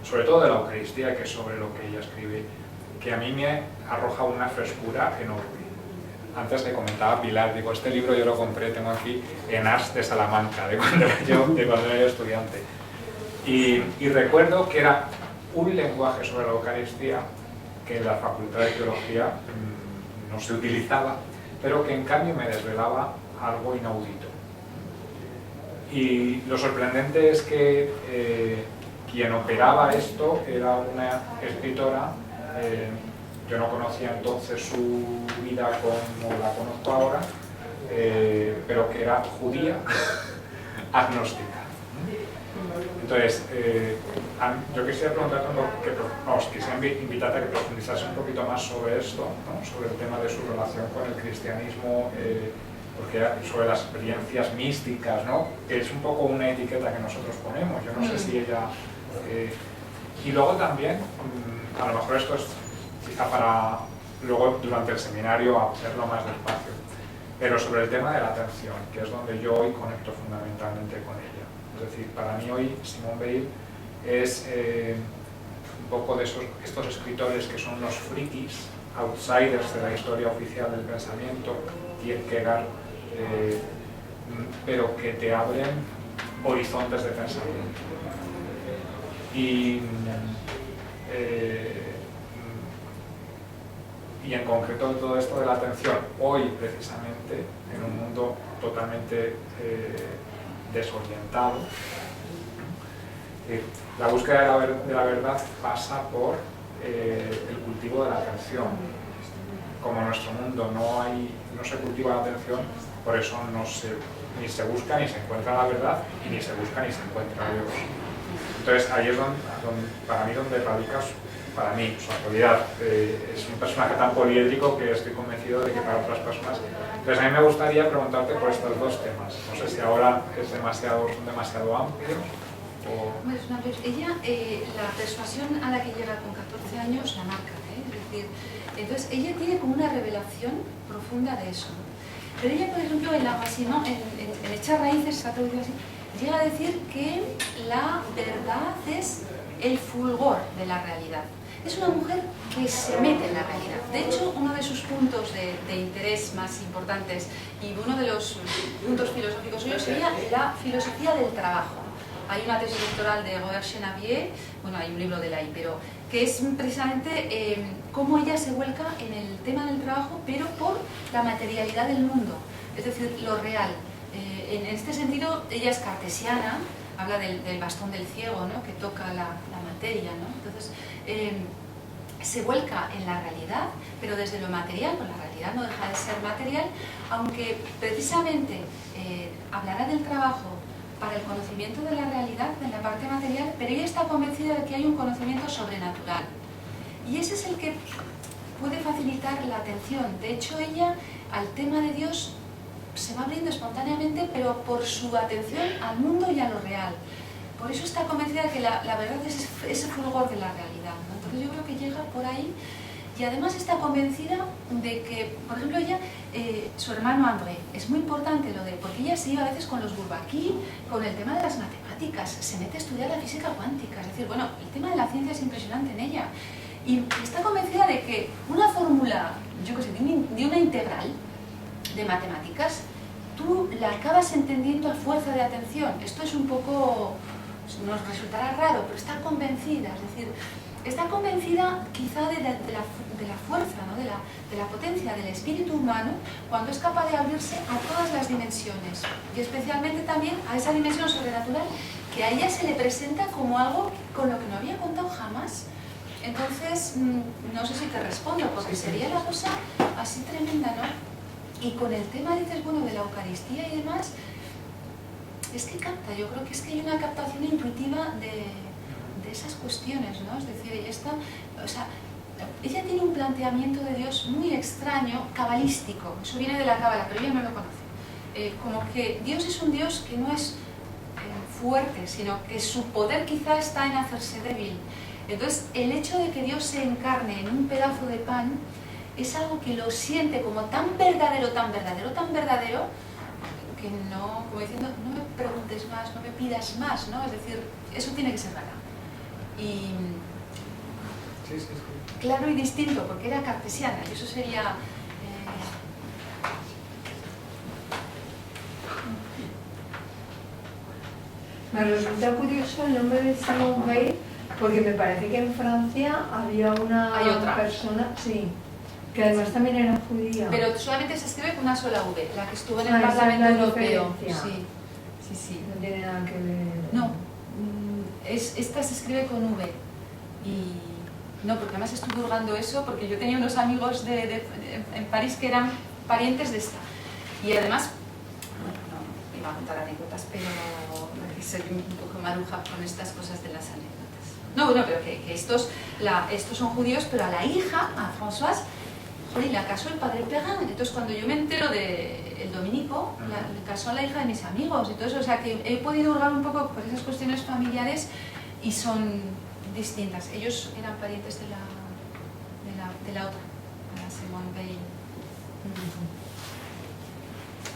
sobre todo de la Eucaristía, que es sobre lo que ella escribe, que a mí me arroja una frescura enorme. Antes te comentaba Pilar, digo, este libro yo lo compré, tengo aquí en Ars de Salamanca, de cuando era yo estudiante. Y recuerdo que era un lenguaje sobre la Eucaristía que en la Facultad de Teología no se utilizaba, pero que en cambio me desvelaba algo inaudito. Y lo sorprendente es que quien operaba esto era una escritora, yo no conocía entonces su vida como la conozco ahora, pero que era judía, agnóstica. Entonces, yo quisiera preguntarte quisiera invitarte a que profundizase un poquito más sobre esto, ¿no? Sobre el tema de su relación con el cristianismo, porque sobre las experiencias místicas, ¿no? Que es un poco una etiqueta que nosotros ponemos. Yo no sé si ella... y luego también, a lo mejor esto es quizá para luego durante el seminario hacerlo más despacio, pero sobre el tema de la atención, que es donde yo hoy conecto fundamentalmente con ella. Es decir, para mí hoy Simone Weil es un poco de estos escritores que son los frikis, outsiders de la historia oficial del pensamiento, Kierkegaard, pero que te abren horizontes de pensamiento. Y en concreto todo esto de la atención, hoy precisamente, en un mundo totalmente desorientado, la búsqueda de la verdad pasa por el cultivo de la atención. Como en nuestro mundo no se cultiva la atención, por eso ni se busca ni se encuentra la verdad, y ni se busca ni se encuentra Dios. Entonces ahí es donde para mí radica su actualidad. Es un personaje tan poliédrico que estoy convencido de que para otras personas. Entonces a mí me gustaría preguntarte por estos dos temas. No sé si ahora son demasiado amplios. Bueno, ella, la persuasión a la que llega con 14 años la marca, es decir, entonces ella tiene como una revelación profunda de eso. Pero ella, por ejemplo, en Echar Raíces, se ha traducido así, llega a decir que la verdad es el fulgor de la realidad. Es una mujer que se mete en la realidad. De hecho, uno de sus puntos de interés más importantes y uno de los puntos filosóficos suyos sería la filosofía del trabajo. Hay una tesis doctoral de Robert Chenavier, bueno, hay un libro de la I, pero que es precisamente cómo ella se vuelca en el tema del trabajo, pero por la materialidad del mundo, es decir, lo real. En este sentido, ella es cartesiana, habla del bastón del ciego, ¿no? Que toca la materia, ¿no? Entonces, se vuelca en la realidad, pero desde lo material, pues la realidad no deja de ser material, aunque precisamente hablará del trabajo para el conocimiento de la realidad, de la parte material, pero ella está convencida de que hay un conocimiento sobrenatural. Y ese es el que puede facilitar la atención. De hecho, ella al tema de Dios se va abriendo espontáneamente, pero por su atención al mundo y a lo real. Por eso está convencida de que la verdad es ese fulgor de la realidad, ¿no? Entonces yo creo que llega por ahí, y además está convencida de que, por ejemplo, ella, su hermano André, es muy importante porque ella se iba a veces con los Bourbaki, con el tema de las matemáticas, se mete a estudiar la física cuántica, es decir, bueno, el tema de la ciencia es impresionante en ella, y está convencida de que una fórmula, yo qué sé, de una integral de matemáticas, tú la acabas entendiendo a fuerza de atención. Esto es un poco, nos resultará raro, pero está convencida, es decir, que está convencida quizá de la fuerza, ¿no? de la potencia del espíritu humano cuando es capaz de abrirse a todas las dimensiones y especialmente también a esa dimensión sobrenatural que a ella se le presenta como algo con lo que no había contado jamás. Entonces, no sé si te respondo, porque sería la cosa así tremenda, ¿no? Y con el tema, dices, bueno, de la Eucaristía y demás, es que capta, yo creo que es que hay una captación intuitiva de esas cuestiones, ¿no? Es decir, ella está, o sea, ella tiene un planteamiento de Dios muy extraño, cabalístico, eso viene de la cábala, pero ella no lo conoce. Como que Dios es un Dios que no es fuerte, sino que su poder quizá está en hacerse débil. Entonces, el hecho de que Dios se encarne en un pedazo de pan es algo que lo siente como tan verdadero, tan verdadero, tan verdadero, que no, como diciendo, no me preguntes más, no me pidas más, ¿no? Es decir, eso tiene que ser verdad. Y Sí. claro y distinto, porque era cartesiana, y eso sería... Me resulta curioso el nombre de Simone Weil, porque me parece que en Francia había una Hay otra persona, sí, que además también era judía. Pero solamente se escribe con una sola V, la que estuvo en el Esa es Parlamento la Europeo. diferencia. Sí. No tiene nada que ver. No, esta se escribe con V. Y no, porque además estuve hurgando eso, porque yo tenía unos amigos en París que eran parientes de esta. Y además, bueno, no iba a contar anécdotas, pero soy un poco maruja con estas cosas de las anécdotas. No, bueno, pero que estos son judíos, pero a la hija, a Françoise, joder, la casó el padre Perrin. Entonces, cuando yo me entero del dominico, le casó a la hija de mis amigos. Entonces, o sea, que he podido hurgar un poco por esas cuestiones familiares y son distintas. Ellos eran parientes de la otra, de la Simone Weil.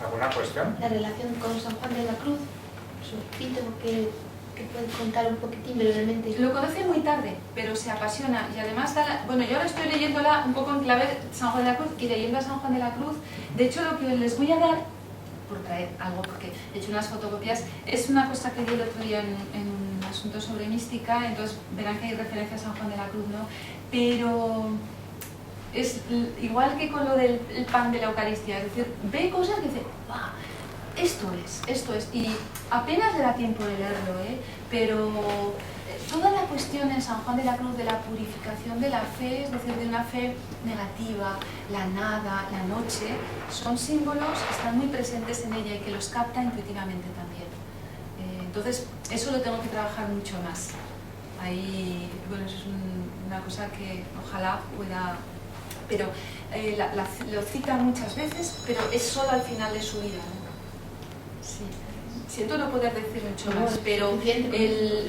¿Alguna cuestión? La relación con San Juan de la Cruz, su pito que puedes contar un poquitín brevemente. Lo conoce muy tarde, pero se apasiona y además bueno, yo ahora estoy leyéndola un poco en clave San Juan de la Cruz y leyendo a San Juan de la Cruz. De hecho, lo que les voy a dar, por traer algo, porque he hecho unas fotocopias, es una cosa que di el otro día en un asunto sobre mística, entonces verán que hay referencia a San Juan de la Cruz, ¿no? Pero es igual que con lo del pan de la Eucaristía, es decir, ve cosas que dice, ¡guau! Esto es, y apenas le da tiempo de leerlo, pero toda la cuestión en San Juan de la Cruz de la purificación de la fe, es decir, de una fe negativa, la nada, la noche, son símbolos que están muy presentes en ella y que los capta intuitivamente también. Entonces, eso lo tengo que trabajar mucho más. Ahí, bueno, eso es una cosa que ojalá pueda... Pero lo cita muchas veces, pero es solo al final de su vida, ¿no? Sí. Siento no poder decir mucho más, pero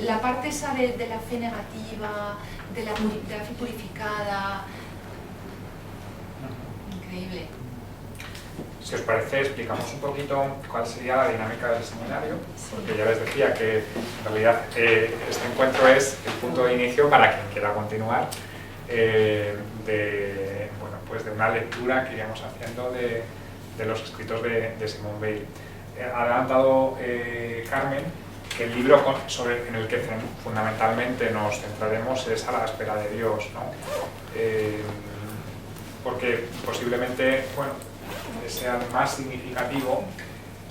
la parte esa de la fe negativa, de la fe purificada, increíble. Si os parece, explicamos un poquito cuál sería la dinámica del seminario, porque ya les decía que en realidad este encuentro es el punto de inicio para quien quiera continuar de una lectura que iremos haciendo de los escritos de Simone Weil. Ha adelantado Carmen que el libro en el que fundamentalmente nos centraremos es A la espera de Dios, ¿no? Porque posiblemente sea el más significativo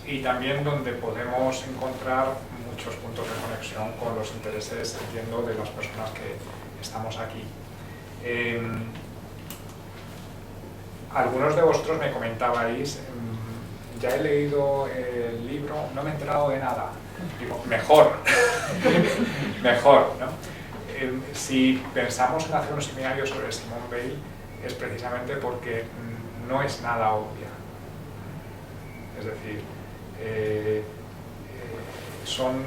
y también donde podemos encontrar muchos puntos de conexión con los intereses, entiendo, de las personas que estamos aquí. Algunos de vosotros me comentabais, ya he leído el libro, no me he enterado de nada. Digo, mejor, mejor, ¿no? Si pensamos en hacer un seminario sobre Simone Weil es precisamente porque no es nada obvia. Es decir, son,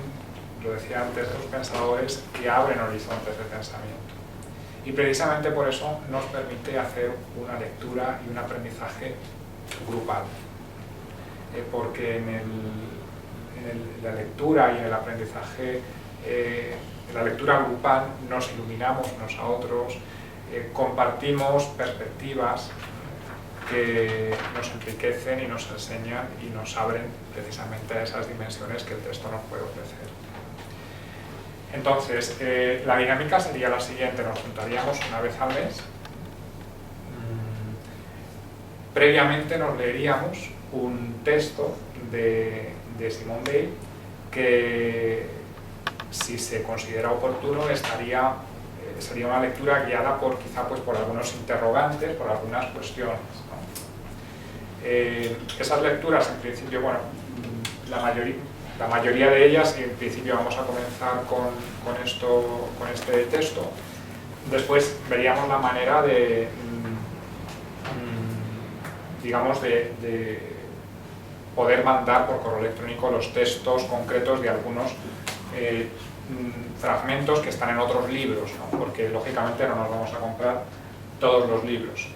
lo decía antes, los pensadores que abren horizontes de pensamiento. Y precisamente por eso nos permite hacer una lectura y un aprendizaje grupal. Porque en la lectura y en el aprendizaje, en la lectura grupal nos iluminamos unos a otros, compartimos perspectivas que nos enriquecen y nos enseñan y nos abren precisamente a esas dimensiones que el texto nos puede ofrecer. Entonces, la dinámica sería la siguiente: nos juntaríamos una vez al mes. Previamente nos leeríamos un texto de Simone Weil que, si se considera oportuno, sería una lectura guiada quizá por algunos interrogantes, por algunas cuestiones, ¿no? Esas lecturas, en principio, bueno, la mayoría de ellas, y en principio vamos a comenzar con este texto. Después veríamos la manera de digamos, de poder mandar por correo electrónico los textos concretos de algunos fragmentos que están en otros libros, ¿no? Porque lógicamente no nos vamos a comprar todos los libros.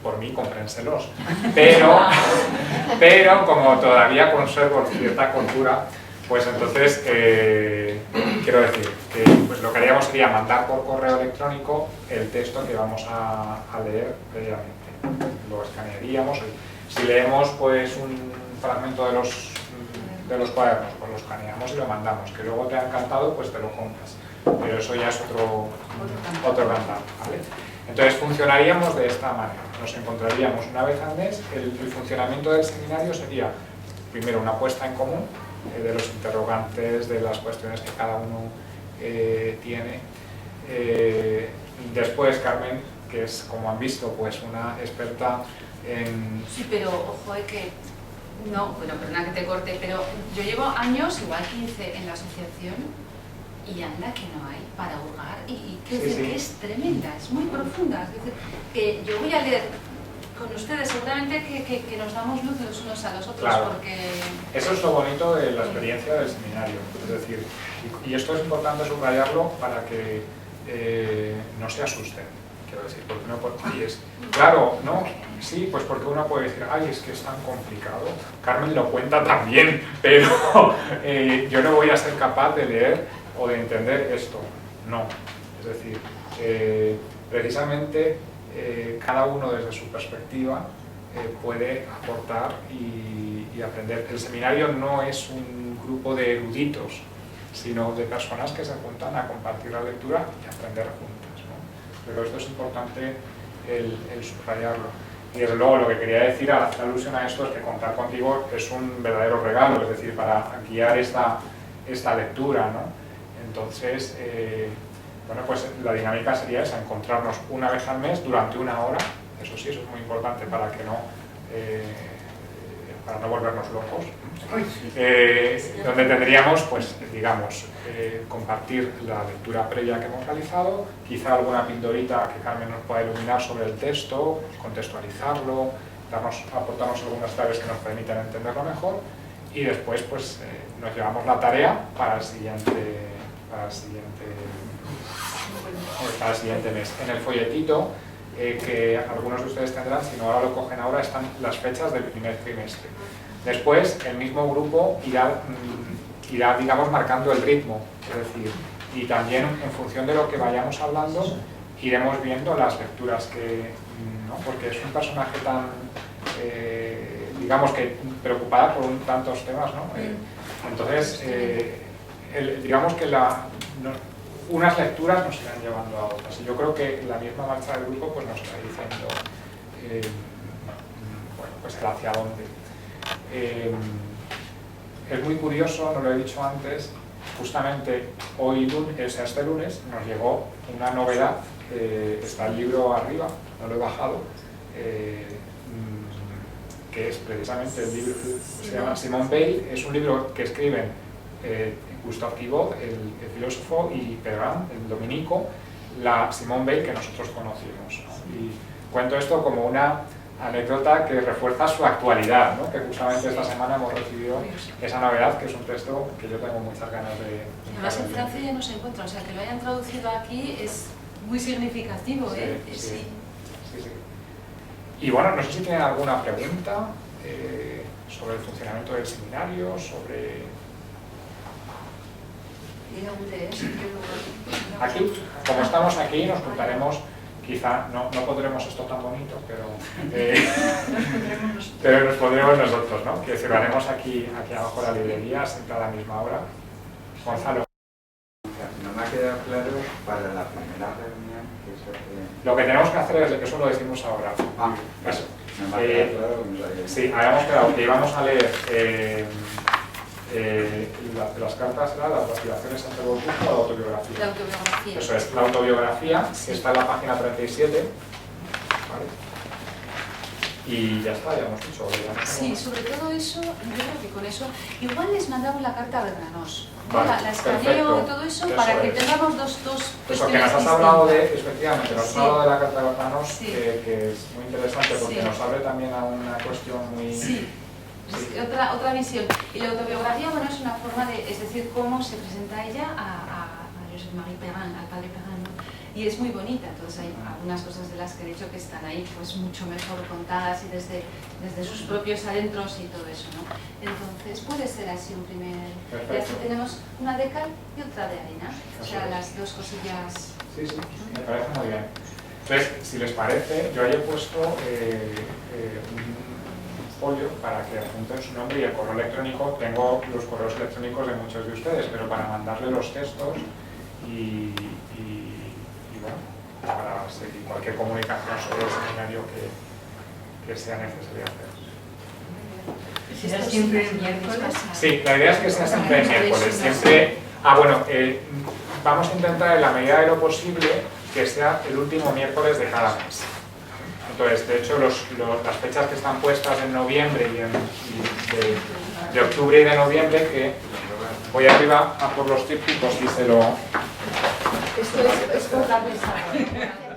Por mí, cómprenselos. Pero como todavía conservo cierta cultura, pues entonces quiero decir que pues lo que haríamos sería mandar por correo electrónico el texto que vamos a leer previamente. Lo escanearíamos. Si leemos pues un fragmento de los cuadernos, pues lo escaneamos y lo mandamos. Que luego te ha encantado, pues te lo compras. Pero eso ya es otro cantar, ¿vale? Entonces funcionaríamos de esta manera. Nos encontraríamos una vez al mes. El funcionamiento del seminario sería, primero, una puesta en común de los interrogantes, de las cuestiones que cada uno tiene. Después, Carmen, que es, como han visto, pues una experta en... Sí, pero ojo, que... No, bueno, perdona que te corte, pero yo llevo años, igual 15, en la asociación, y anda que no hay para hurgar, y quiero decir que es tremenda, es muy profunda. Es decir, que yo voy a leer con ustedes, seguramente que nos damos luz los unos a los otros, claro, porque... Eso es lo bonito de la experiencia del seminario. Es decir, y esto es importante subrayarlo para que no se asusten. Quiero decir, porque uno puede, claro, ¿no? Sí, pues porque uno puede decir, ay, es que es tan complicado. Carmen lo cuenta también, pero yo no voy a ser capaz de leer o de entender esto. No. Es decir, precisamente cada uno desde su perspectiva puede aportar y aprender. El seminario no es un grupo de eruditos, sino de personas que se juntan a compartir la lectura y aprender juntas. Pero esto es importante el subrayarlo. Y desde luego lo que quería decir, al hacer alusión a esto, es que contar contigo es un verdadero regalo, es decir, para guiar esta lectura, ¿no? Entonces, bueno, pues la dinámica sería esa: encontrarnos una vez al mes durante una hora. Eso sí, eso es muy importante para no volvernos locos, donde tendríamos, pues, digamos, compartir la lectura previa que hemos realizado, quizá alguna pildorita que Carmen nos pueda iluminar sobre el texto, contextualizarlo, aportarnos algunas claves que nos permitan entenderlo mejor, y después pues nos llevamos la tarea para el siguiente mes. En el folletito que algunos de ustedes tendrán, si no ahora lo cogen ahora, están las fechas del primer trimestre. Después el mismo grupo irá, digamos, marcando el ritmo, es decir, y también en función de lo que vayamos hablando iremos viendo las lecturas que, ¿no? Porque es un personaje tan, digamos, que preocupada por tantos temas, ¿no? Entonces, digamos que unas lecturas nos irán llevando a otras, y yo creo que la misma marcha del grupo pues nos está diciendo bueno, pues el hacia dónde. Es muy curioso, no lo he dicho antes, justamente hoy lunes, este lunes, nos llegó una novedad, está el libro arriba, no lo he bajado, que es precisamente el libro, se llama Simone Weil, es un libro que escriben Gustave Thiebaud, el filósofo, y Perrin, el dominico, la Simone Weil que nosotros conocimos, ¿no? Y cuento esto como una anécdota que refuerza su actualidad, ¿no? Que justamente esta semana hemos recibido esa novedad, que es un texto que yo tengo muchas ganas de... Además en Francia ya no se encuentra, o sea, que lo hayan traducido aquí es muy significativo, ¿eh? Sí. Y bueno, no sé si tienen alguna pregunta sobre el funcionamiento del seminario, sobre... Aquí, como estamos aquí, nos juntaremos, quizá no pondremos esto tan bonito, pero nos pondremos nosotros, ¿no? Que cerraremos aquí abajo la librería, siempre a la misma hora. Gonzalo. claro para la primera reunión que se hace. Lo que tenemos que hacer es, eso lo decimos ahora. Eso. Me ha quedado claro que no sabía. Sí, habíamos quedado que íbamos a leer las cartas, las aspiraciones ante el bautismo o la autobiografía. La autobiografía. Eso es, la autobiografía, que está en la página 37. ¿Vale? Y ya está, ya hemos dicho. Sí, sobre todo eso, yo creo que con eso, igual les mandamos la carta a Belgranos. Vale, la escaneo perfecto. y todo eso, para que es. tengamos dos Eso, que nos has cuestiones hablado de, distintas. efectivamente, nos has Sí. hablado de la carta de Belgranos, Sí. que es muy interesante porque Sí. nos abre también a una cuestión muy... Sí. Sí. Otra visión. Y la autobiografía, bueno, es una forma de, es decir, cómo se presenta ella a Josep Marie Perrin, al padre Perrin, ¿no? Y es muy bonita, entonces hay algunas cosas de las que he dicho que están ahí pues mucho mejor contadas y desde sus propios adentros y todo eso, ¿no? Entonces puede ser así un primer... Perfecto. Y así tenemos una de cal y otra de arena, o sea, Eso es. las dos cosillas... Sí, sí, me parece muy bien. Entonces, si les parece, yo ahí he puesto un folio para que apunten su nombre y el correo electrónico. Tengo los correos electrónicos de muchos de ustedes, pero para mandarle los textos y bueno, para seguir cualquier comunicación sobre el seminario que sea necesario hacer. ¿Será siempre el miércoles? Sí, la idea es que sea siempre el miércoles, siempre... bueno, vamos a intentar en la medida de lo posible que sea el último miércoles de cada mes. Entonces, de hecho, las fechas que están puestas en noviembre y de octubre y de noviembre, que voy arriba a por los trípticos y se lo... Esto es por la pesada.